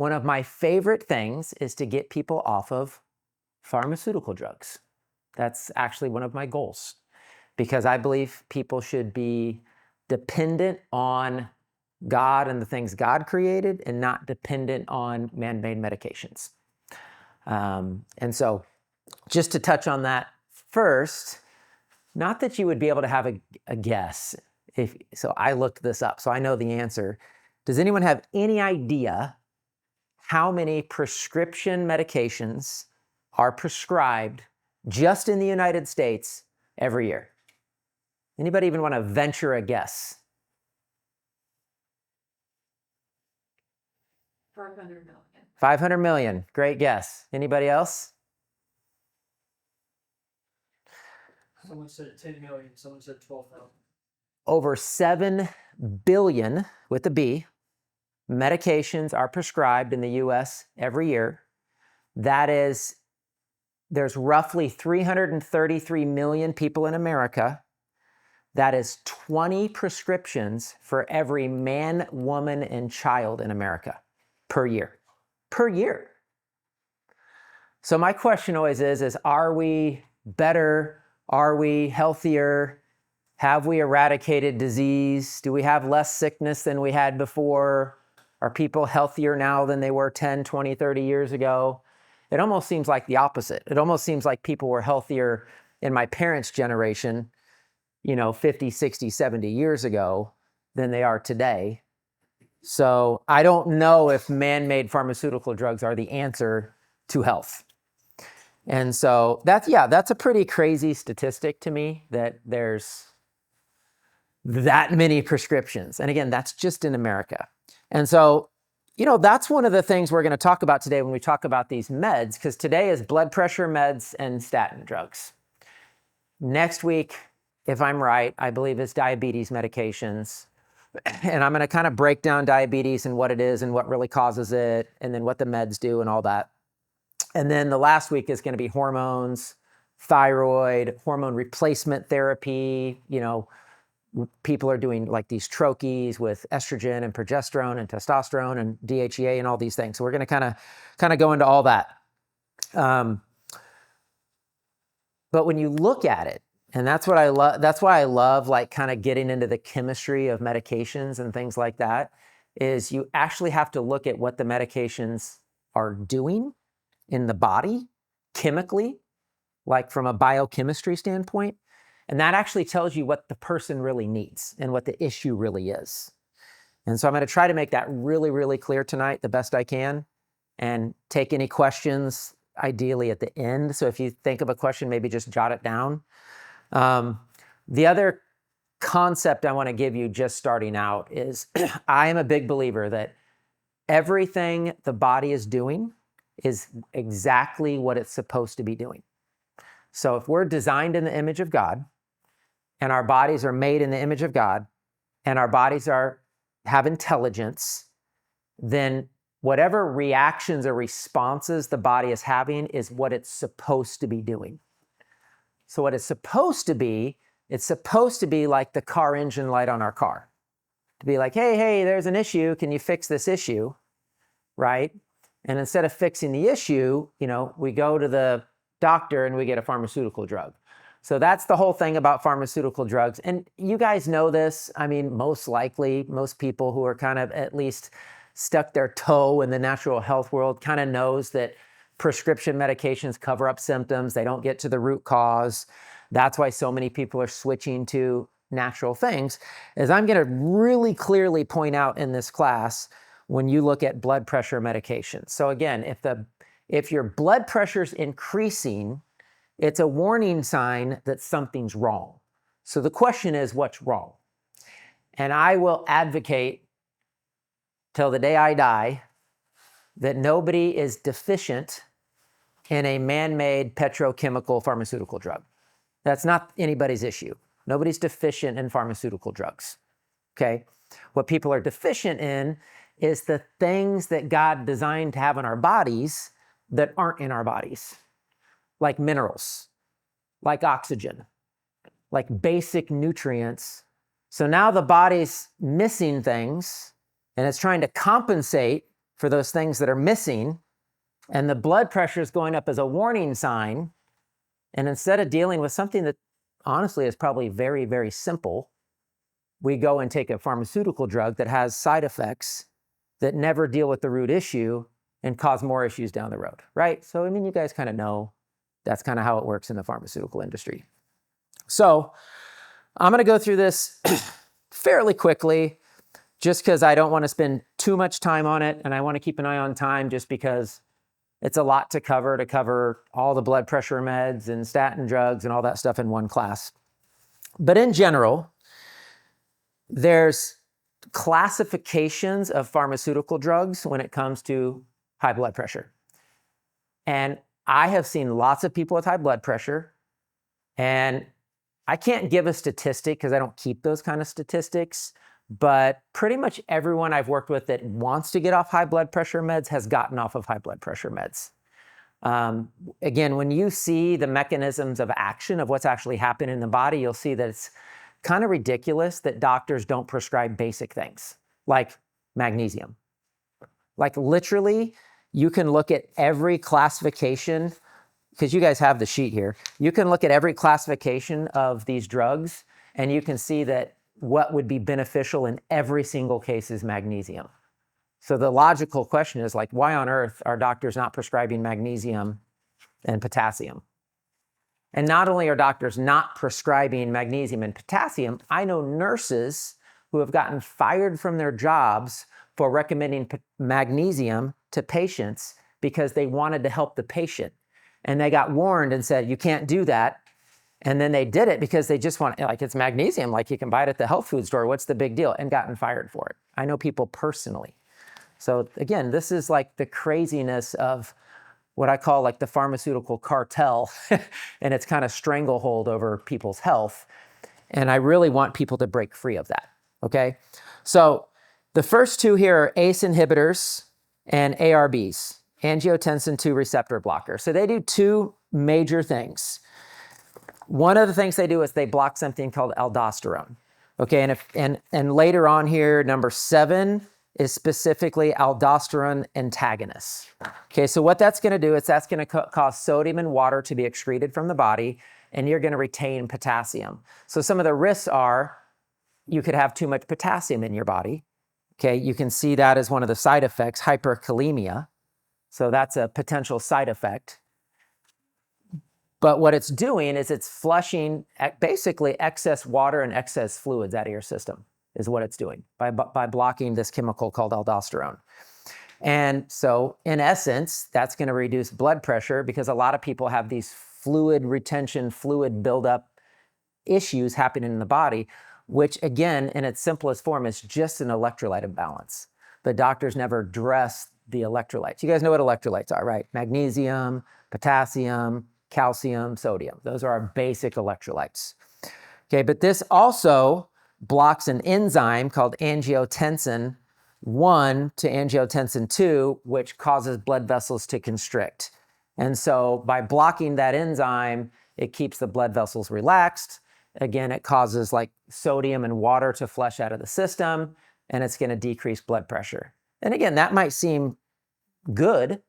one of my favorite things is to get people off of pharmaceutical drugs. That's actually one of my goals, because I believe people should be dependent on God and the things God created and not dependent on man-made medications. And so just to touch on that first, not that you would be able to have a guess. So I looked this up, so I know the answer. Does anyone have any idea how many prescription medications are prescribed just in the United States every year? Anybody even want to venture a guess? 500 million. 500 million. Great guess. Anybody else? Someone said 10 million. Someone said 12,000. Over 7 billion, with a B, medications are prescribed in the US every year. That is, there's roughly 333 million people in America. That is 20 prescriptions for every man, woman, and child in America per year. Per year. So my question always is are we better? Are we healthier? Have we eradicated disease? Do we have less sickness than we had before? Are people healthier now than they were 10, 20, 30 years ago? It almost seems like the opposite. It almost seems like people were healthier in my parents' generation, 50, 60, 70 years ago than they are today. So I don't know if man-made pharmaceutical drugs are the answer to health. And so that's a pretty crazy statistic to me, that there's that many prescriptions. And again, that's just in America. And so, that's one of the things we're going to talk about today when we talk about these meds, because today is blood pressure meds and statin drugs. Next week, if I'm right, I believe it's diabetes medications. And I'm going to kind of break down diabetes and what it is and what really causes it, and then what the meds do and all that. And then the last week is going to be hormones, thyroid, hormone replacement therapy. People are doing like these troches with estrogen and progesterone and testosterone and DHEA and all these things. So we're going to kind of go into all that. But when you look at it, and that's what I love, that's why I love like kind of getting into the chemistry of medications and things like that, is you actually have to look at what the medications are doing in the body chemically, like from a biochemistry standpoint. And that actually tells you what the person really needs and what the issue really is. And so I'm going to try to make that really, really clear tonight the best I can, and take any questions ideally at the end. So if you think of a question, maybe just jot it down. The other concept I want to give you just starting out is I am a big believer that everything the body is doing is exactly what it's supposed to be doing. So if we're designed in the image of God, and our bodies are made in the image of God, and our bodies have intelligence, then whatever reactions or responses the body is having is what it's supposed to be doing. So what it's supposed to be like the car engine light on our car. To be like, hey, there's an issue. Can you fix this issue? Right? And instead of fixing the issue, we go to the doctor and we get a pharmaceutical drug. So that's the whole thing about pharmaceutical drugs. And you guys know this. I mean, most likely, most people who are kind of at least stuck their toe in the natural health world kind of knows that prescription medications cover up symptoms. They don't get to the root cause. That's why so many people are switching to natural things. As I'm going to really clearly point out in this class, when you look at blood pressure medications. So again, if your blood pressure's increasing, it's a warning sign that something's wrong. So the question is, what's wrong? And I will advocate till the day I die that nobody is deficient in a man-made petrochemical pharmaceutical drug. That's not anybody's issue. Nobody's deficient in pharmaceutical drugs, okay? What people are deficient in is the things that God designed to have in our bodies that aren't in our bodies, like minerals, like oxygen, like basic nutrients. So now the body's missing things, and it's trying to compensate for those things that are missing, and the blood pressure is going up as a warning sign. And instead of dealing with something that honestly is probably very, very simple, we go and take a pharmaceutical drug that has side effects that never deal with the root issue and cause more issues down the road, right? So, I mean, you guys kind of know that's kind of how it works in the pharmaceutical industry. So I'm going to go through this fairly quickly just because I don't want to spend too much time on it, and I want to keep an eye on time just because it's a lot to cover all the blood pressure meds and statin drugs and all that stuff in one class. But in general, there's classifications of pharmaceutical drugs when it comes to high blood pressure. And I have seen lots of people with high blood pressure, and I can't give a statistic because I don't keep those kind of statistics, but pretty much everyone I've worked with that wants to get off high blood pressure meds has gotten off of high blood pressure meds. Again, when you see the mechanisms of action of what's actually happening in the body, you'll see that it's kind of ridiculous that doctors don't prescribe basic things like magnesium. Like literally, you can look at every classification, because you guys have the sheet here. You can look at every classification of these drugs, and you can see that what would be beneficial in every single case is magnesium. So the logical question is like, why on earth are doctors not prescribing magnesium and potassium? And not only are doctors not prescribing magnesium and potassium, I know nurses who have gotten fired from their jobs for recommending magnesium to patients because they wanted to help the patient. And they got warned and said, you can't do that. And then they did it because they just want, like, it's magnesium, like you can buy it at the health food store. What's the big deal? And gotten fired for it. I know people personally. So again, this is like the craziness of what I call like the pharmaceutical cartel and it's kind of stranglehold over people's health. And I really want people to break free of that, okay? So the first two here are ACE inhibitors and ARBs, angiotensin II receptor blocker. So they do two major things. One of the things they do is they block something called aldosterone. Okay, and later on here, number 7 is specifically aldosterone antagonists. Okay, so what that's going to do is that's going to cause sodium and water to be excreted from the body, and you're going to retain potassium. So some of the risks are you could have too much potassium in your body. Okay, you can see that as one of the side effects, hyperkalemia. So that's a potential side effect. But what it's doing is it's flushing basically excess water and excess fluids out of your system is what it's doing by blocking this chemical called aldosterone. And so in essence, that's going to reduce blood pressure because a lot of people have these fluid retention, fluid buildup issues happening in the body, which again, in its simplest form is just an electrolyte imbalance. The doctors never address the electrolytes. You guys know what electrolytes are, right? Magnesium, potassium, calcium, sodium. Those are our basic electrolytes. Okay, but this also blocks an enzyme called angiotensin 1 to angiotensin 2, which causes blood vessels to constrict. And so by blocking that enzyme, it keeps the blood vessels relaxed. Again, it causes like sodium and water to flush out of the system, and it's going to decrease blood pressure. And again, that might seem good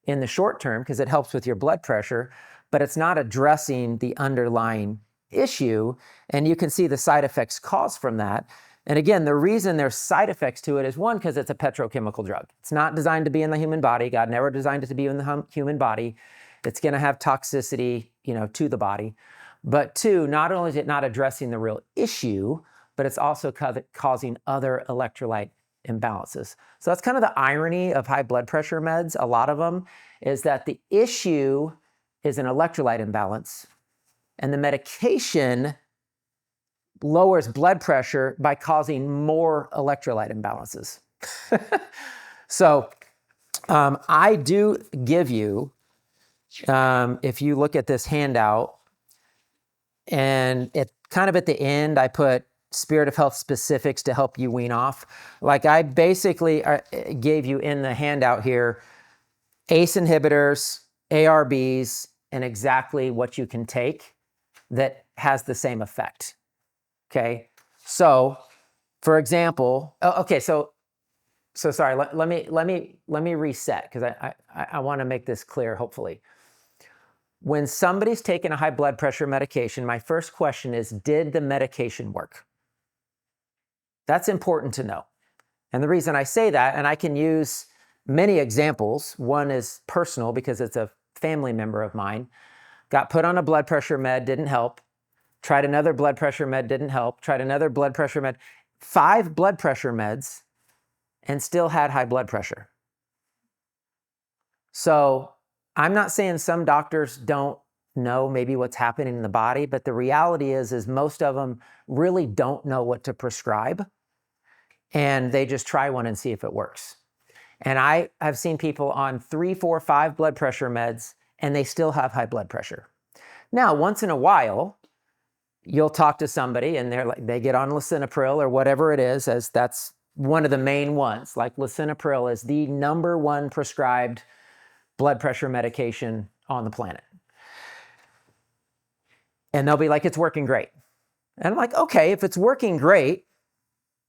in the short term because it helps with your blood pressure, but it's not addressing the underlying issue. And you can see the side effects caused from that. And again, the reason there's side effects to it is one, because it's a petrochemical drug. It's not designed to be in the human body. God never designed it to be in the human body. It's going to have toxicity, to the body. But two, not only is it not addressing the real issue, but it's also causing other electrolyte imbalances. So that's kind of the irony of high blood pressure meds. A lot of them is that the issue is an electrolyte imbalance, and the medication lowers blood pressure by causing more electrolyte imbalances. So I do give you, if you look at this handout, and it kind of at the end, I put Spirit of Health specifics to help you wean off. Like I basically gave you in the handout here, ACE inhibitors, ARBs, and exactly what you can take that has the same effect. Okay, so for example, so So sorry, let me reset because I want to make this clear, hopefully. When somebody's taking a high blood pressure medication, my first question is, did the medication work? That's important to know. And the reason I say that, and I can use many examples, one is personal because it's a family member of mine, got put on a blood pressure med, didn't help, tried another blood pressure med, didn't help, tried another blood pressure med, 5 blood pressure meds, and still had high blood pressure. So I'm not saying some doctors don't know maybe what's happening in the body, but the reality is most of them really don't know what to prescribe, and they just try one and see if it works. And I have seen people on 3, 4, 5 blood pressure meds, and they still have high blood pressure. Now, once in a while, you'll talk to somebody and they get on lisinopril or whatever it is, as that's one of the main ones. Like lisinopril is the #1 prescribed blood pressure medication on the planet. And they'll be like, it's working great. And I'm like, okay, if it's working great,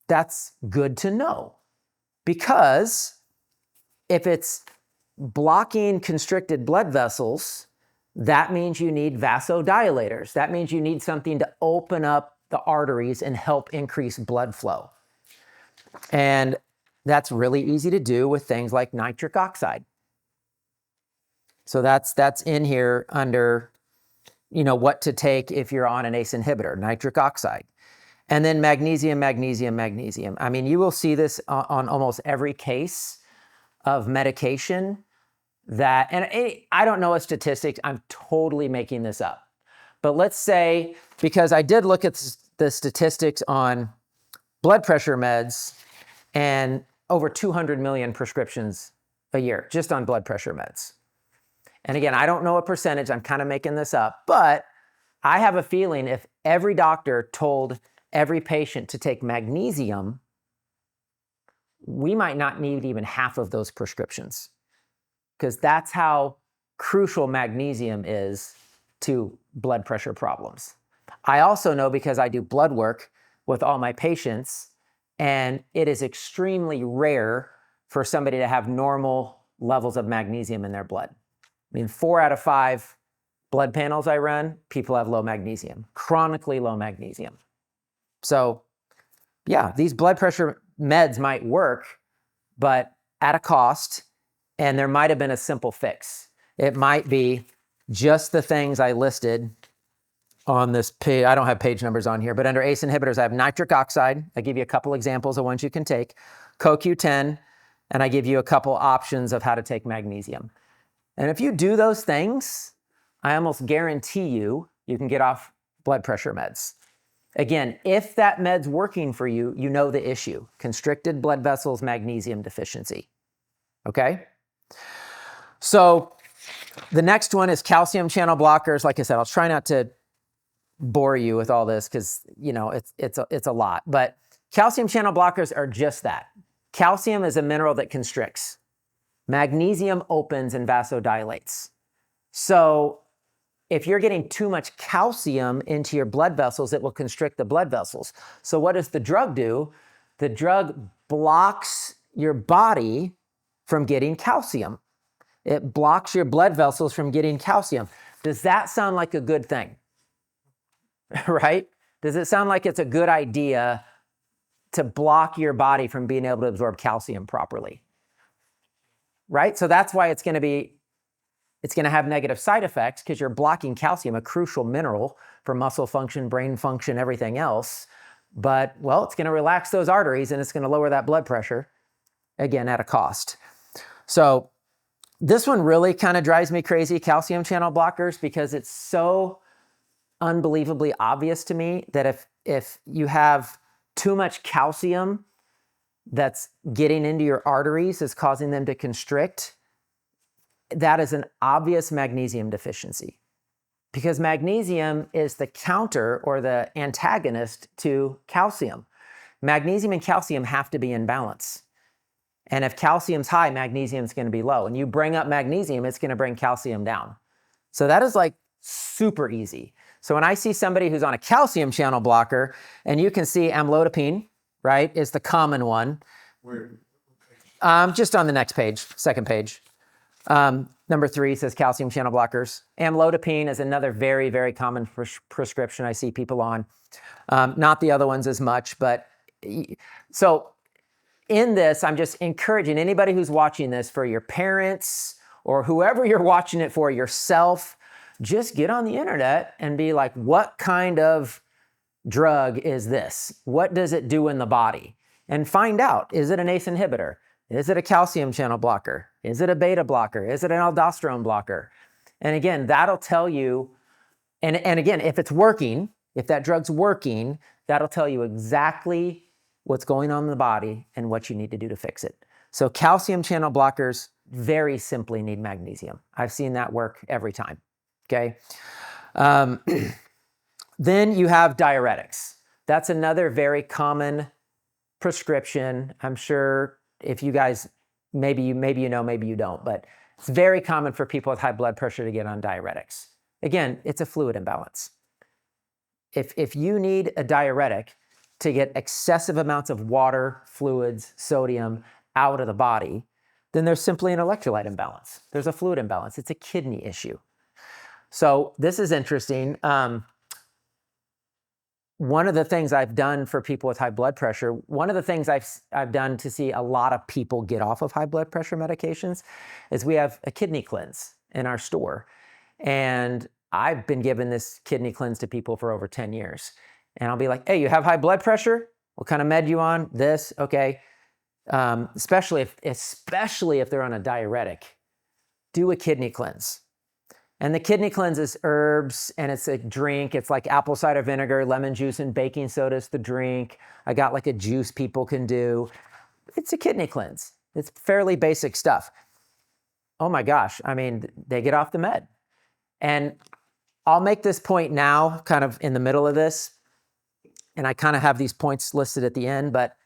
that's good to know. Because if it's blocking constricted blood vessels, that means you need vasodilators. That means you need something to open up the arteries and help increase blood flow. And that's really easy to do with things like nitric oxide. So that's in here under, what to take if you're on an ACE inhibitor, nitric oxide. And then magnesium, magnesium, magnesium. I mean, you will see this on almost every case of medication that, and I don't know a statistics, I'm totally making this up. But let's say, because I did look at the statistics on blood pressure meds, and over 200 million prescriptions a year just on blood pressure meds. And again, I don't know a percentage, I'm kind of making this up, but I have a feeling if every doctor told every patient to take magnesium, we might not need even half of those prescriptions, because that's how crucial magnesium is to blood pressure problems. I also know, because I do blood work with all my patients, and it is extremely rare for somebody to have normal levels of magnesium in their blood. I mean, 4 out of 5 blood panels I run, people have low magnesium, chronically low magnesium. So yeah, these blood pressure meds might work, but at a cost, and there might have been a simple fix. It might be just the things I listed on this page. I don't have page numbers on here, but under ACE inhibitors, I have nitric oxide. I give you a couple examples of ones you can take, CoQ10, and I give you a couple options of how to take magnesium. And if you do those things, I almost guarantee you can get off blood pressure meds. Again, if that med's working for you, you know the issue: constricted blood vessels, magnesium deficiency. Okay? So the next one is calcium channel blockers. Like I said, I'll try not to bore you with all this because, it's a lot. But calcium channel blockers are just that. Calcium is a mineral that constricts. Magnesium opens and vasodilates. So if you're getting too much calcium into your blood vessels, it will constrict the blood vessels. So what does the drug do? The drug blocks your body from getting calcium. It blocks your blood vessels from getting calcium. Does that sound like a good thing? Right? Does it sound like it's a good idea to block your body from being able to absorb calcium properly? Right? So that's why it's going to have negative side effects, because you're blocking calcium, a crucial mineral for muscle function, brain function, everything else. But, well, it's going to relax those arteries and it's going to lower that blood pressure, again, at a cost. So this one really kind of drives me crazy, calcium channel blockers, because it's so unbelievably obvious to me that if you have too much calcium that's getting into your arteries, is causing them to constrict, that is an obvious magnesium deficiency, because magnesium is the counter or the antagonist to calcium. Magnesium and calcium have to be in balance. And if calcium's high, magnesium's going to be low. And you bring up magnesium, it's going to bring calcium down. So that is like super easy. So when I see somebody who's on a calcium channel blocker, and you can see amlodipine, right, is the common one. Where, Just on the next page, second page. Number 3 says calcium channel blockers. Amlodipine is another very, very common prescription I see people on. Not the other ones as much, but so in this, I'm just encouraging anybody who's watching this, for your parents or whoever you're watching it for, yourself, just get on the internet and be like, what kind of drug is this? What does it do in the body? And find out, is it an ACE inhibitor? Is it a calcium channel blocker? Is it a beta blocker? Is it an aldosterone blocker? And again, that'll tell you, and again, if it's working, if that drug's working, that'll tell you exactly what's going on in the body and what you need to do to fix it. So calcium channel blockers very simply need magnesium. I've seen that work every time, okay? Then you have diuretics. That's another very common prescription. I'm sure if you guys, maybe you know, maybe you don't, but it's very common for people with high blood pressure to get on diuretics. Again, it's a fluid imbalance. If you need a diuretic to get excessive amounts of water, fluids, sodium out of the body, then there's simply an electrolyte imbalance. There's a fluid imbalance. It's a kidney issue. So this is interesting. One of the things I've done for people with high blood pressure, one of the things I've done to see a lot of people get off of high blood pressure medications is we have a kidney cleanse in our store. And I've been giving this kidney cleanse to people for over 10 years. And I'll be like, hey, you have high blood pressure? What kind of med you on? This, okay. Especially if they're on a diuretic, do a kidney cleanse. And the kidney cleanse is herbs, and it's a drink. It's like apple cider vinegar, lemon juice, and baking soda is the drink. I got like a juice people can do. It's a kidney cleanse. It's fairly basic stuff. Oh my gosh, I mean, they get off the med. And I'll make this point now, kind of in the middle of this, and I kind of have these points listed at the end, but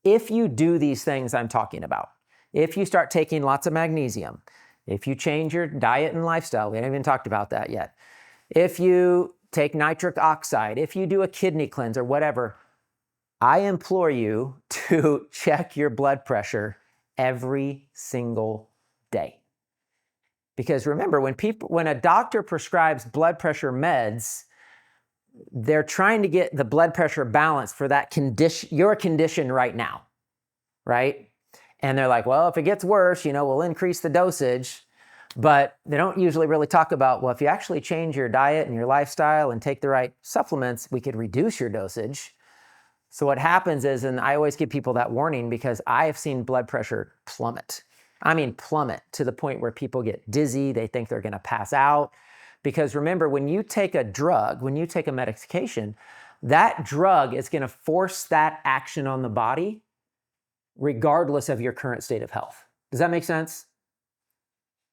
if you do these things I'm talking about, if you start taking lots of magnesium, if you change your diet and lifestyle, we haven't even talked about that yet. If you take nitric oxide, if you do a kidney cleanse or whatever, I implore you to check your blood pressure every single day. Because remember, when a doctor prescribes blood pressure meds, they're trying to get the blood pressure balanced for that condition, your condition right now, right? And they're like, well, if it gets worse, we'll increase the dosage. But they don't usually really talk about, well, if you actually change your diet and your lifestyle and take the right supplements, we could reduce your dosage. So what happens is, and I always give people that warning because I have seen blood pressure plummet. I mean, plummet to the point where people get dizzy. They think they're going to pass out. Because remember, when you take a drug, when you take a medication, that drug is going to force that action on the body regardless of your current state of health. Does that make sense?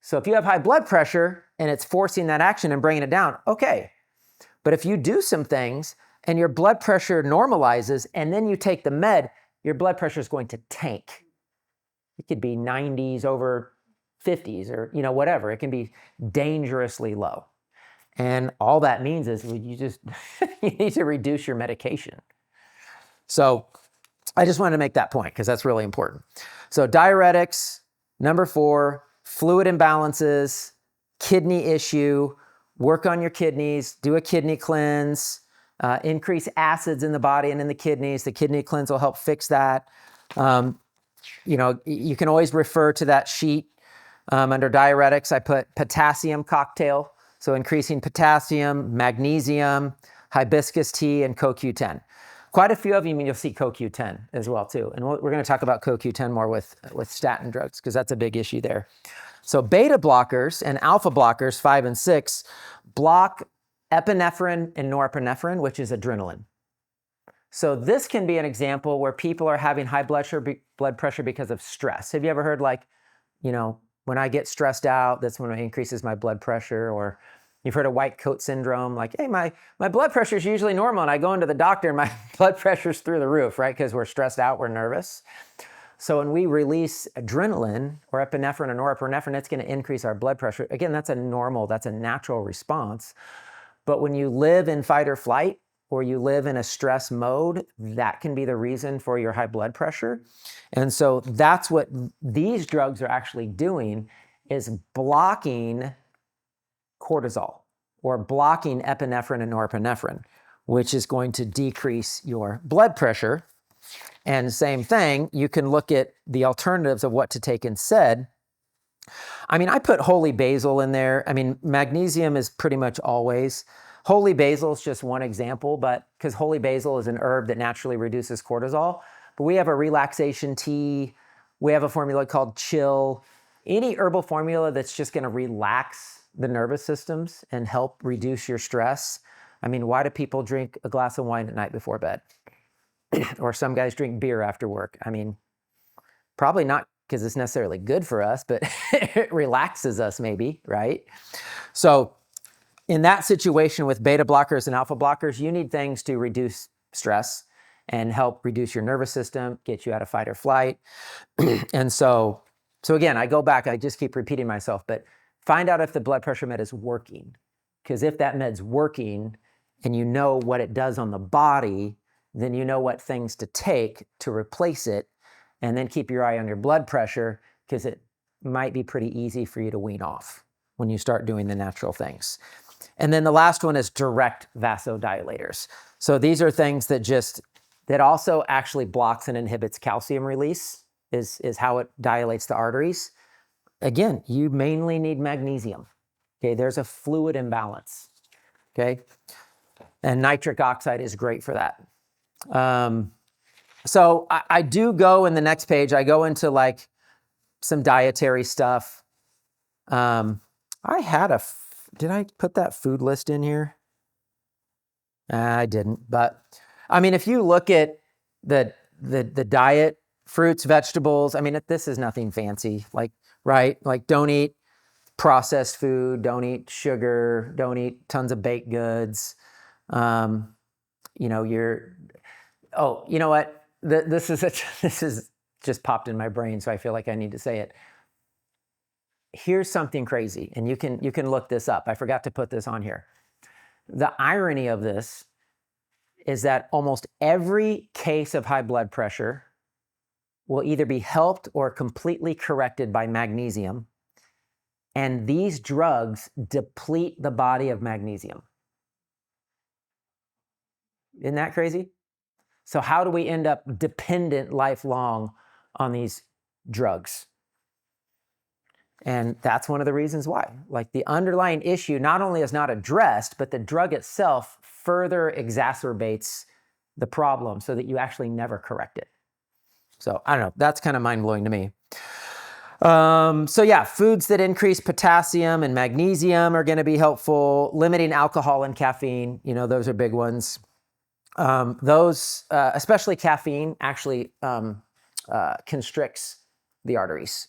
So if you have high blood pressure and it's forcing that action and bringing it down, okay. But if you do some things and your blood pressure normalizes and then you take the med, your blood pressure is going to tank. It could be 90s over 50s or whatever. It can be dangerously low. And all that means is you need to reduce your medication. So I just wanted to make that point because that's really important. So diuretics, number 4, fluid imbalances, kidney issue, work on your kidneys, do a kidney cleanse, increase acids in the body and in the kidneys. The kidney cleanse will help fix that. You can always refer to that sheet under diuretics. I put potassium cocktail, so increasing potassium, magnesium, hibiscus tea, and CoQ10. Quite a few of you, you'll see CoQ10 as well too. And we're going to talk about CoQ10 more with statin drugs because that's a big issue there. So beta blockers and alpha blockers, 5 and 6, block epinephrine and norepinephrine, which is adrenaline. So this can be an example where people are having high blood pressure because of stress. Have you ever heard when I get stressed out, that's when it increases my blood pressure? Or you've heard of white coat syndrome, like, hey, my blood pressure is usually normal and I go into the doctor and my blood pressure's through the roof, right? Because we're stressed out, we're nervous. So when we release adrenaline or epinephrine or norepinephrine, it's going to increase our blood pressure. Again, that's a natural response. But when you live in fight or flight, or you live in a stress mode, that can be the reason for your high blood pressure. And so that's what these drugs are actually doing, is blocking cortisol or blocking epinephrine and norepinephrine, which is going to decrease your blood pressure. And same thing, you can look at the alternatives of what to take instead. I mean, I put holy basil in there. I mean, magnesium is pretty much always. Holy basil is just one example, but because holy basil is an herb that naturally reduces cortisol. But we have a relaxation tea. We have a formula called Chill. Any herbal formula that's just going to relax the nervous systems and help reduce your stress. I mean, why do people drink a glass of wine at night before bed? Or some guys drink beer after work. I mean, probably not because it's necessarily good for us, but it relaxes us maybe, right? So in that situation with beta blockers and alpha blockers, you need things to reduce stress and help reduce your nervous system, get you out of fight or flight. And so again, I go back, I just keep repeating myself, but find out if the blood pressure med is working. Because if that med's working and you know what it does on the body, then you know what things to take to replace it. And then keep your eye on your blood pressure, because it might be pretty easy for you to wean off when you start doing the natural things. And then the last one is direct vasodilators. So these are things that also actually blocks and inhibits calcium release, is how it dilates the arteries. Again, you mainly need magnesium. Okay, there's a fluid imbalance. Okay, and nitric oxide is great for that. So I do go in the next page, I go into like some dietary stuff. Did I put that food list in here? I didn't, but I mean, if you look at the diet, fruits, vegetables, I mean, this is nothing fancy, like, right? Like, don't eat processed food, don't eat sugar, don't eat tons of baked goods. You know, you know what? This is just popped in my brain, so I feel like I need to say it. Here's something crazy, and you can look this up. I forgot to put this on here. The irony of this is that almost every case of high blood pressure will either be helped or completely corrected by magnesium, and these drugs deplete the body of magnesium. Isn't that crazy? So how do we end up dependent lifelong on these drugs? And that's one of the reasons why. Like, the underlying issue not only is not addressed, but the drug itself further exacerbates the problem so that you actually never correct it. So I don't know, that's kind of mind-blowing to me. So yeah, foods that increase potassium and magnesium are going to be helpful. Limiting alcohol and caffeine, you know, those are big ones. Those, especially caffeine, actually constricts the arteries.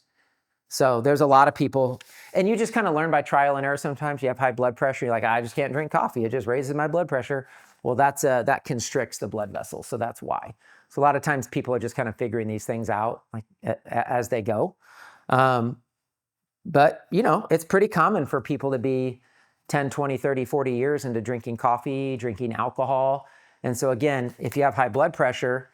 So there's a lot of people, and you just kind of learn by trial and error. Sometimes you have high blood pressure, you're like, I just can't drink coffee, it just raises my blood pressure. Well, that constricts the blood vessels, so that's why. So a lot of times people are just kind of figuring these things out like as they go. But you know, it's pretty common for people to be 10, 20, 30, 40 years into drinking coffee, drinking alcohol. And so again, if you have high blood pressure,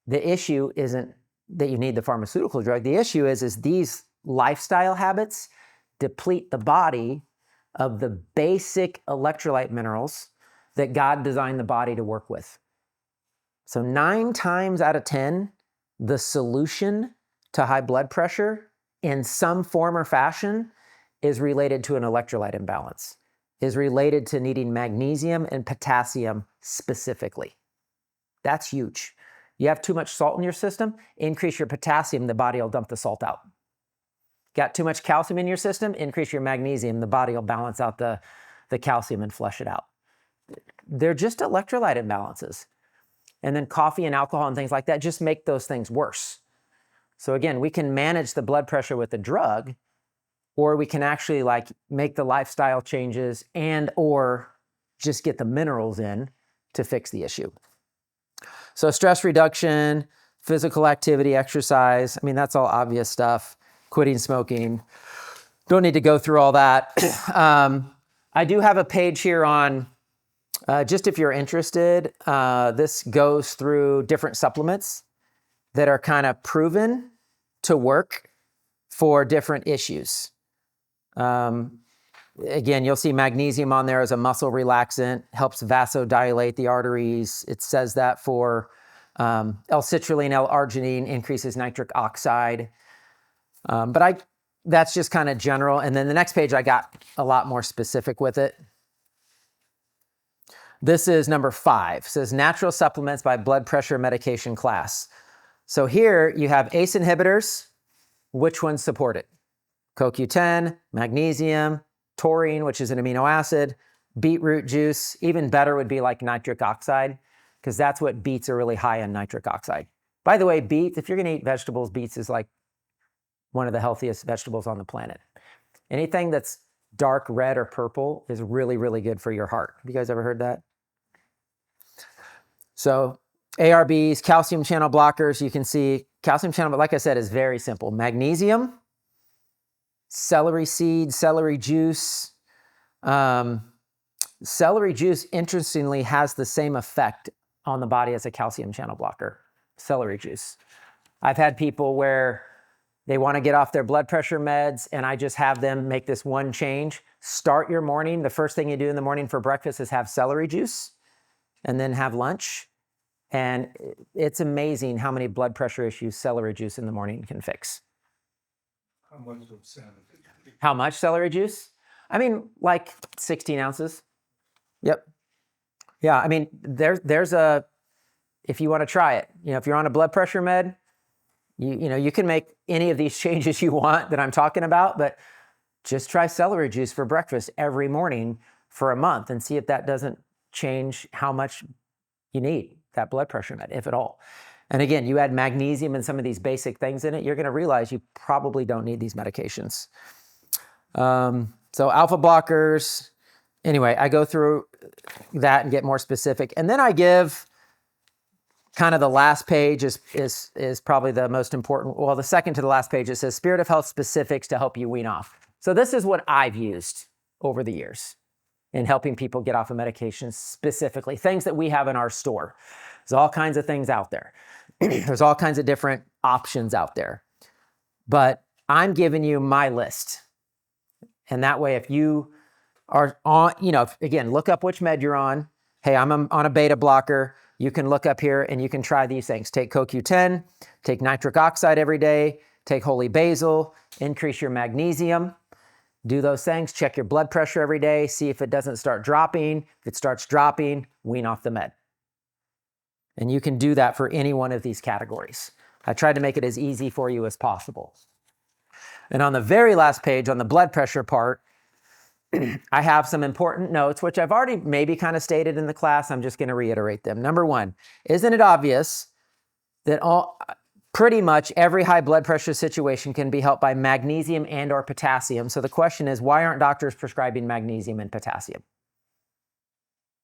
the issue isn't that you need the pharmaceutical drug. The issue is these lifestyle habits deplete the body of the basic electrolyte minerals that God designed the body to work with. So 9 times out of 10, the solution to high blood pressure in some form or fashion is related to an electrolyte imbalance, is related to needing magnesium and potassium specifically. That's huge. You have too much salt in your system, increase your potassium, the body will dump the salt out. Got too much calcium in your system, increase your magnesium, the body will balance out the calcium and flush it out. They're just electrolyte imbalances. And then coffee and alcohol and things like that just make those things worse. So again, we can manage the blood pressure with a drug, or we can actually like make the lifestyle changes and or just get the minerals in to fix the issue. So stress reduction, physical activity, exercise, I mean, that's all obvious stuff. Quitting smoking. Don't need to go through all that. I do have a page here on Just if you're interested, this goes through different supplements that are kind of proven to work for different issues. Again, you'll see magnesium on there as a muscle relaxant, helps vasodilate the arteries. It says that for L-citrulline, L-arginine increases nitric oxide. But that's just kind of general. And then the next page, I got a lot more specific with it. This is number 5. It says natural supplements by blood pressure medication class. So here you have ACE inhibitors. Which ones support it? CoQ10, magnesium, taurine, which is an amino acid, beetroot juice. Even better would be like nitric oxide, because that's what beets are really high in nitric oxide. By the way, beets, if you're going to eat vegetables, beets is like one of the healthiest vegetables on the planet. Anything that's dark red or purple is really, really good for your heart. Have you guys ever heard that? So ARBs, calcium channel blockers, you can see calcium channel, but like I said, is very simple. Magnesium, celery seed, celery juice. Celery juice, interestingly, has the same effect on the body as a calcium channel blocker, celery juice. I've had people where they want to get off their blood pressure meds, and I just have them make this one change. Start your morning. The first thing you do in the morning for breakfast is have celery juice and then have lunch. And it's amazing how many blood pressure issues celery juice in the morning can fix. How much celery juice? I mean, like 16 ounces. Yep. Yeah, I mean, there's a, if you want to try it, if you're on a blood pressure med, you can make any of these changes you want that I'm talking about, but just try celery juice for breakfast every morning for a month and see if that doesn't change how much you need that blood pressure med, if at all. And again, you add magnesium and some of these basic things in it, you're going to realize you probably don't need these medications. So alpha blockers, anyway, I go through that and get more specific. And then I give kind of the last page is probably the most important. Well, the second to the last page, it says Spirit of Health specifics to help you wean off. So this is what I've used over the years in helping people get off of medications, specifically things that we have in our store. There's all kinds of things out there. There's all kinds of different options out there. But I'm giving you my list. And that way, if you are on, again, look up which med you're on. Hey, I'm on a beta blocker. You can look up here and you can try these things. Take CoQ10, take nitric oxide every day, take holy basil, increase your magnesium. Do those things, check your blood pressure every day, see if it doesn't start dropping. If it starts dropping, wean off the med. And you can do that for any one of these categories. I tried to make it as easy for you as possible. And on the very last page, on the blood pressure part, I have some important notes, which I've already maybe kind of stated in the class. I'm just going to reiterate them. Number 1, isn't it obvious that pretty much every high blood pressure situation can be helped by magnesium and or potassium? So the question is, why aren't doctors prescribing magnesium and potassium?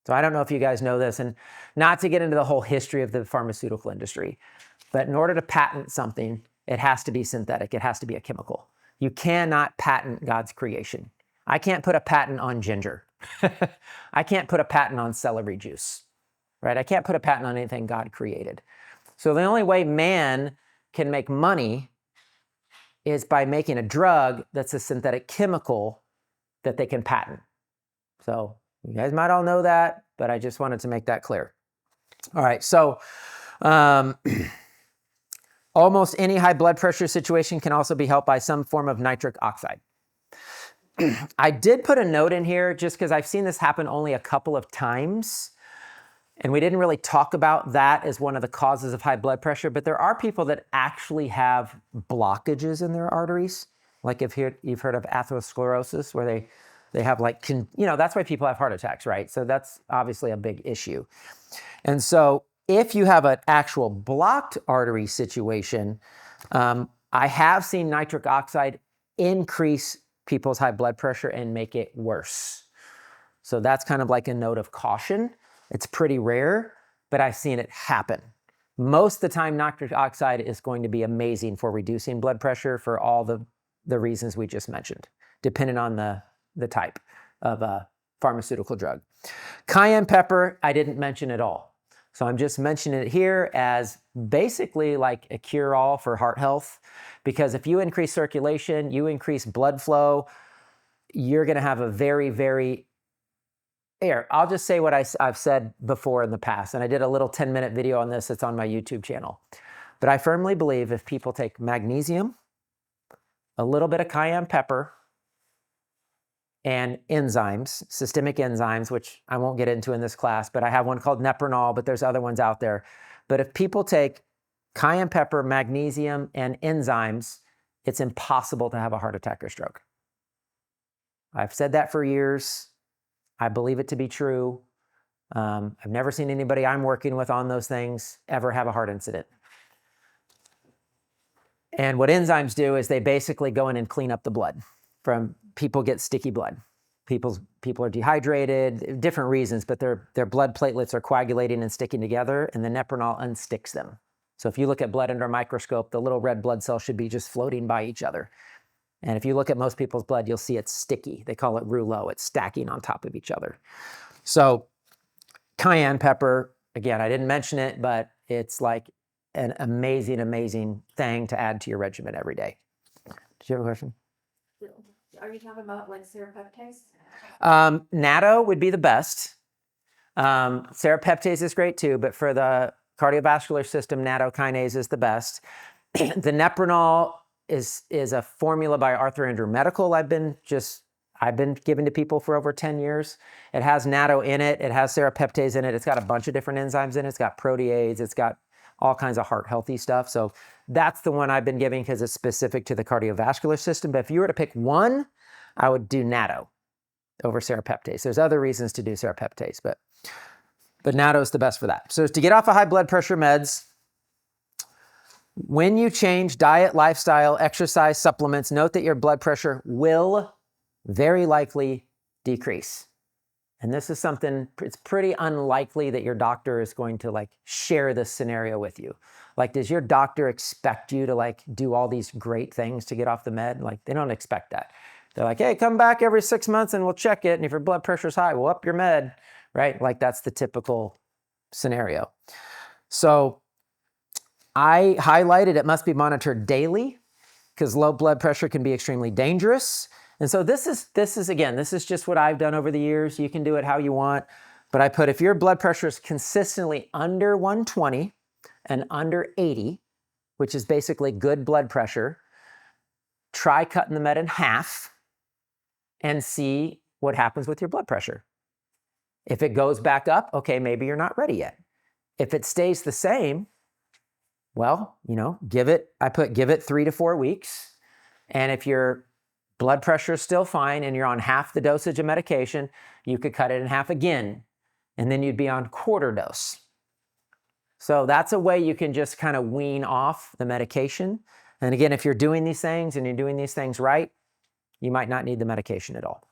So I don't know if you guys know this, and not to get into the whole history of the pharmaceutical industry, but in order to patent something, it has to be synthetic. It has to be a chemical. You cannot patent God's creation. I can't put a patent on ginger. I can't put a patent on celery juice, right? I can't put a patent on anything God created. So the only way man can make money is by making a drug that's a synthetic chemical that they can patent. So you guys might all know that, but I just wanted to make that clear. All right, so almost any high blood pressure situation can also be helped by some form of nitric oxide. I did put a note in here just because I've seen this happen only a couple of times. And we didn't really talk about that as one of the causes of high blood pressure, but there are people that actually have blockages in their arteries. Like if you've heard of atherosclerosis, where they have that's why people have heart attacks, right? So that's obviously a big issue. And so if you have an actual blocked artery situation, I have seen nitric oxide increase people's high blood pressure and make it worse. So that's kind of like a note of caution. It's pretty rare, but I've seen it happen. Most of the time, nitric oxide is going to be amazing for reducing blood pressure for all the reasons we just mentioned, depending on the type of pharmaceutical drug. Cayenne pepper, I didn't mention at all. So I'm just mentioning it here as basically like a cure-all for heart health, because if you increase circulation, you increase blood flow, you're going to have a very, very I'll just say what I've said before in the past, and I did a little 10-minute video on this that's on my YouTube channel. But I firmly believe if people take magnesium, a little bit of cayenne pepper, and enzymes, systemic enzymes, which I won't get into in this class, but I have one called Nepronol, but there's other ones out there. But if people take cayenne pepper, magnesium, and enzymes, it's impossible to have a heart attack or stroke. I've said that for years. I believe it to be true. I've never seen anybody I'm working with on those things ever have a heart incident. And what enzymes do is they basically go in and clean up the blood. From people get sticky blood. People are dehydrated, different reasons, but their blood platelets are coagulating and sticking together, and the Nepronol unsticks them. So if you look at blood under a microscope, the little red blood cells should be just floating by each other. And if you look at most people's blood, you'll see it's sticky. They call it rouleau. It's stacking on top of each other. So cayenne pepper, again, I didn't mention it, but it's like an amazing, amazing thing to add to your regimen every day. Did you have a question? Are you talking about like serapeptase? Natto would be the best. Serapeptase is great too, but for the cardiovascular system, nattokinase is the best. The Nepronol is a formula by Arthur Andrew Medical I've been giving to people for over 10 years. It has natto in it. It has serapeptase in it. It's got a bunch of different enzymes in it. It's got protease. It's got all kinds of heart healthy stuff. So that's the one I've been giving because it's specific to the cardiovascular system. But if you were to pick one, I would do natto over serapeptase. There's other reasons to do serapeptase, but natto is the best for that. So to get off of high blood pressure meds, when you change diet, lifestyle, exercise, supplements, note that your blood pressure will very likely decrease. And this is something, it's pretty unlikely that your doctor is going to like share this scenario with you. Like, does your doctor expect you to like do all these great things to get off the med? Like, they don't expect that. They're like, hey, come back every 6 months and we'll check it. And if your blood pressure is high, we'll up your med, right? Like, that's the typical scenario. So I highlighted it must be monitored daily because low blood pressure can be extremely dangerous. And so this is just what I've done over the years. You can do it how you want, but I put if your blood pressure is consistently under 120 and under 80, which is basically good blood pressure, try cutting the med in half and see what happens with your blood pressure. If it goes back up, okay, maybe you're not ready yet. If it stays the same, well, give it 3 to 4 weeks. And if your blood pressure is still fine and you're on half the dosage of medication, you could cut it in half again, and then you'd be on quarter dose. So that's a way you can just kind of wean off the medication. And again, if you're doing these things and you're doing these things right, you might not need the medication at all.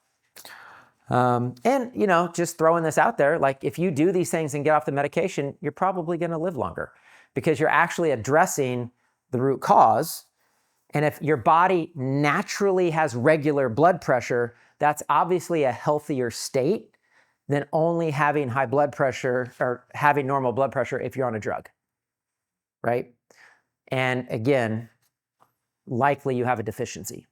And just throwing this out there, like if you do these things and get off the medication, you're probably going to live longer because you're actually addressing the root cause. And if your body naturally has regular blood pressure, that's obviously a healthier state than only having high blood pressure or having normal blood pressure if you're on a drug, right? And again, likely you have a deficiency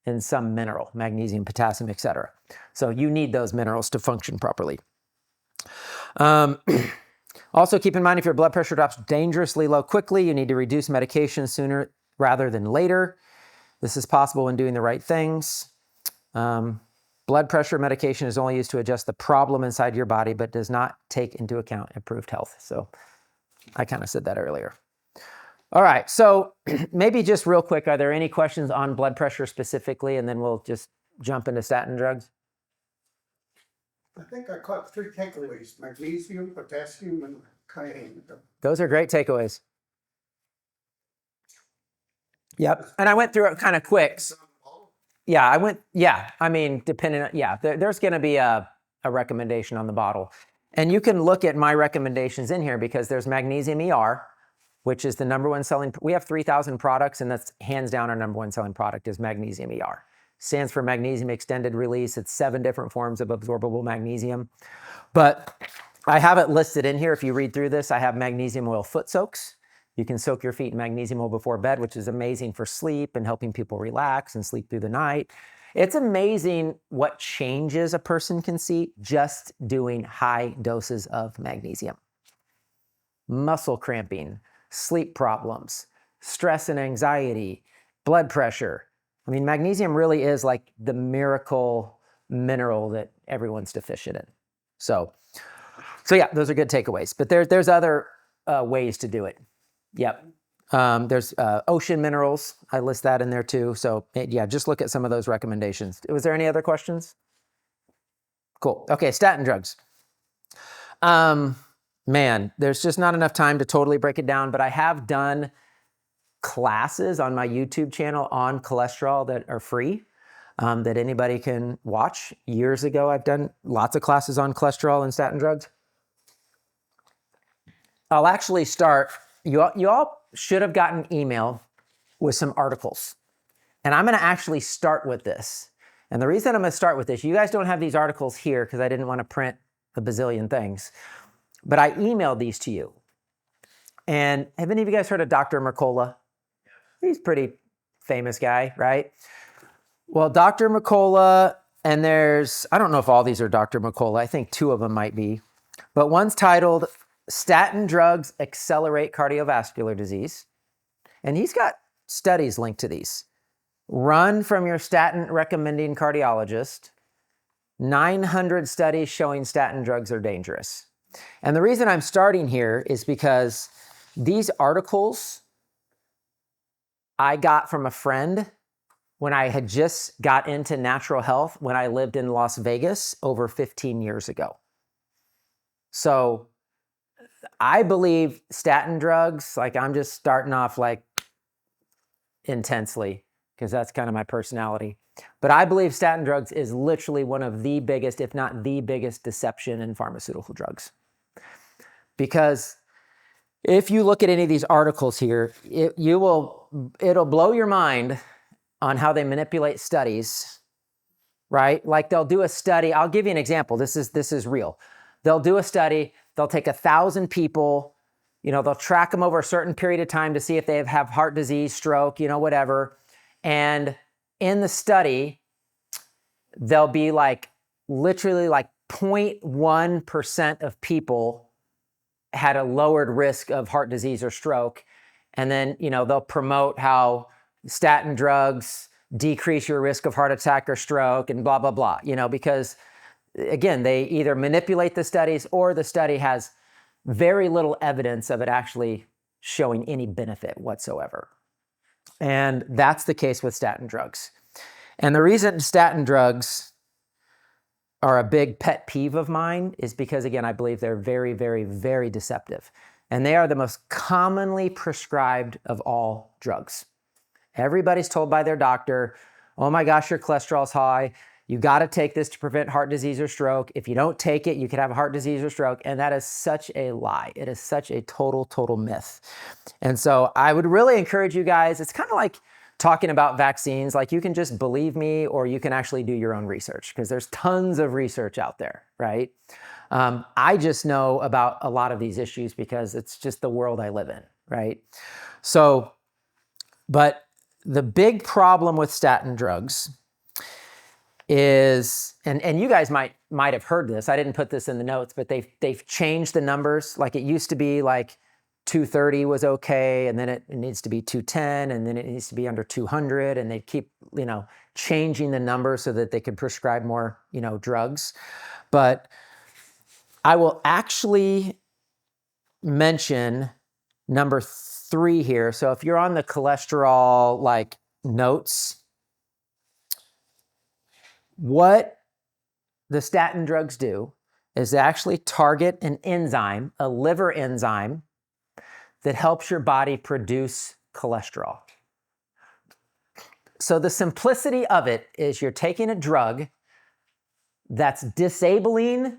in some mineral, magnesium, potassium, etc. So you need those minerals to function properly. Also keep in mind if your blood pressure drops dangerously low quickly, you need to reduce medication sooner rather than later. This is possible when doing the right things. Blood pressure medication is only used to adjust the problem inside your body, but does not take into account improved health. So I kind of said that earlier. All right, so maybe just real quick, are there any questions on blood pressure specifically? And then we'll just jump into statin drugs. I think I caught 3 takeaways: magnesium, potassium, and cayenne. Those are great takeaways. Yep, and I went through it kind of quick. Depending on, there's going to be a recommendation on the bottle. And you can look at my recommendations in here because there's Magnesium ER, which is the number one selling. We have 3,000 products, and that's hands down our number one selling product is Magnesium ER. stands for magnesium extended release. It's 7 different forms of absorbable magnesium. But I have it listed in here. If you read through this, I have magnesium oil foot soaks. You can soak your feet in magnesium oil before bed, which is amazing for sleep and helping people relax and sleep through the night. It's amazing what changes a person can see just doing high doses of magnesium. Muscle cramping, sleep problems, stress and anxiety, blood pressure. I mean, magnesium really is like the miracle mineral that everyone's deficient in. So yeah, those are good takeaways. But there's other ways to do it. Yep. There's ocean minerals. I list that in there too. So yeah, just look at some of those recommendations. Was there any other questions? Cool. Okay, statin drugs. Man, there's just not enough time to totally break it down, but I have done classes on my YouTube channel on cholesterol that are free, that anybody can watch. Years ago, I've done lots of classes on cholesterol and statin drugs. I'll actually start, you all should have gotten an email with some articles. And I'm gonna actually start with this. And the reason I'm gonna start with this, you guys don't have these articles here because I didn't want to print a bazillion things, but I emailed these to you. And have any of you guys heard of Dr. Mercola? He's a pretty famous guy, right? Well, Dr. Mercola, and I don't know if all these are Dr. Mercola. I think 2 of them might be. But one's titled, Statin Drugs Accelerate Cardiovascular Disease. And he's got studies linked to these. Run from your statin recommending cardiologist. 900 studies showing statin drugs are dangerous. And the reason I'm starting here is because these articles I got from a friend when I had just got into natural health when I lived in Las Vegas over 15 years ago. So I believe statin drugs, like I'm just starting off like intensely because that's kind of my personality. But I believe statin drugs is literally one of the biggest, if not the biggest deception in pharmaceutical drugs. Because if you look at any of these articles here, it'll blow your mind on how they manipulate studies, right? Like they'll do a study. I'll give you an example. This is real. They'll do a study. They'll take 1,000 people. They'll track them over a certain period of time to see if they have heart disease, stroke, whatever. And in the study, they'll be like literally like 0.1% of people had a lowered risk of heart disease or stroke. And then, they'll promote how statin drugs decrease your risk of heart attack or stroke and blah, blah, blah, because again, they either manipulate the studies or the study has very little evidence of it actually showing any benefit whatsoever. And that's the case with statin drugs. And the reason statin drugs are a big pet peeve of mine is because, again, I believe they're very, very, very deceptive. And they are the most commonly prescribed of all drugs. Everybody's told by their doctor, oh my gosh, your cholesterol's high. You got to take this to prevent heart disease or stroke. If you don't take it, you could have heart disease or stroke. And that is such a lie. It is such a total myth. And so I would really encourage you guys, it's kind of like talking about vaccines. Like you can just believe me or you can actually do your own research because there's tons of research out there, right? I just know about a lot of these issues because it's just the world I live in, right? So, but the big problem with statin drugs is, and you guys might have heard this. I didn't put this in the notes, but they've changed the numbers. Like it used to be like 230 was okay, and then it needs to be 210, and then it needs to be under 200, and they keep changing the number so that they can prescribe more drugs. But I will actually mention number 3 here. So if you're on the cholesterol like notes, what the statin drugs do is they actually target an enzyme, a liver enzyme, that helps your body produce cholesterol. So the simplicity of it is you're taking a drug that's disabling